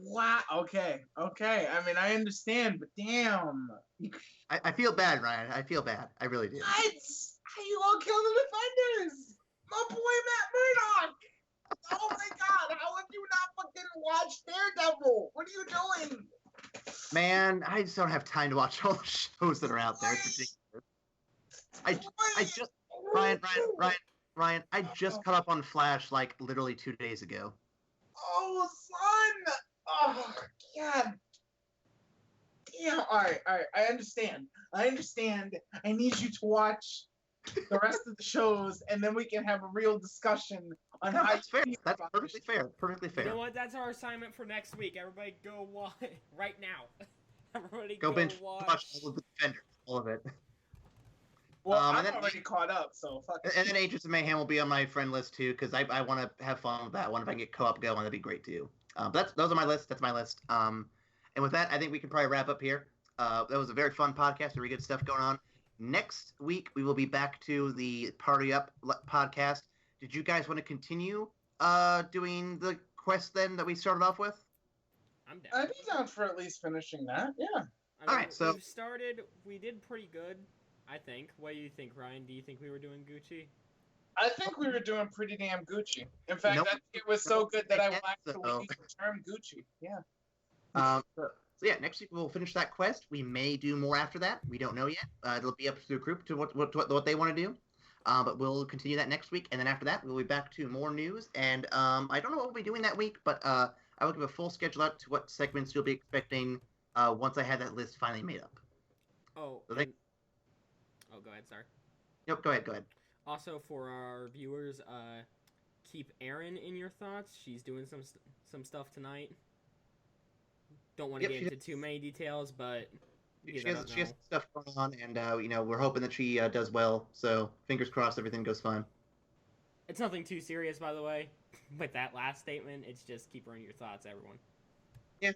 Wow. Okay. I mean, I understand, but damn. I feel bad, Ryan. I feel bad. I really do. What? How you gonna kill the defenders? My boy Matt Murdock. Oh my God! How have you not fucking watched Daredevil? What are you doing? Man, I just don't have time to watch all the shows that are out there. It's ridiculous. I just Ryan. I just caught up on Flash like literally 2 days ago. Oh, son! Oh, God. Damn. All right. I understand. I need you to watch the rest of the shows, and then we can have a real discussion on how that's fair. you feel That's about perfectly this. fair. Perfectly fair. You know what? That's our assignment for next week. Everybody go watch right now. Everybody Go binge watch. all of the Defenders, all of it. Well, I'm and then, already caught up, so fuck it. And then Agents of Mayhem will be on my friend list too, because I want to have fun with that one. If I can get co-op going, that'd be great too. But those are my list. That's my list. And with that, I think we can probably wrap up here. That was a very fun podcast. Very good stuff going on. Next week we will be back to the Party Up podcast. Did you guys want to continue doing the quest then that we started off with? I'm down. I'd be down for at least finishing that. Yeah. I mean, all right, so we did pretty good, I think. What do you think, Ryan? Do you think we were doing Gucci? I think we were doing pretty damn Gucci. In fact, I think it was so good that I will actually use the term Gucci. Yeah. So yeah, next week we'll finish that quest. We may do more after that. We don't know yet. It'll be up to the group to what they want to do. But we'll continue that next week, and then after that we'll be back to more news. And I don't know what we'll be doing that week, but I will give a full schedule out to what segments you'll be expecting once I have that list finally made up. Oh. So go ahead. Sorry. Nope. Go ahead. Also, for our viewers, keep Erin in your thoughts. She's doing some stuff tonight. Don't want to get into too many details, but she has stuff going on, and we're hoping that she does well. So fingers crossed, everything goes fine. It's nothing too serious, by the way. With that last statement, it's just keep her in your thoughts, everyone. Yeah.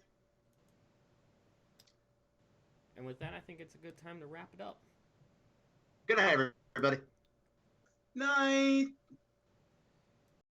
And with that, I think it's a good time to wrap it up. Good night, everybody. Night.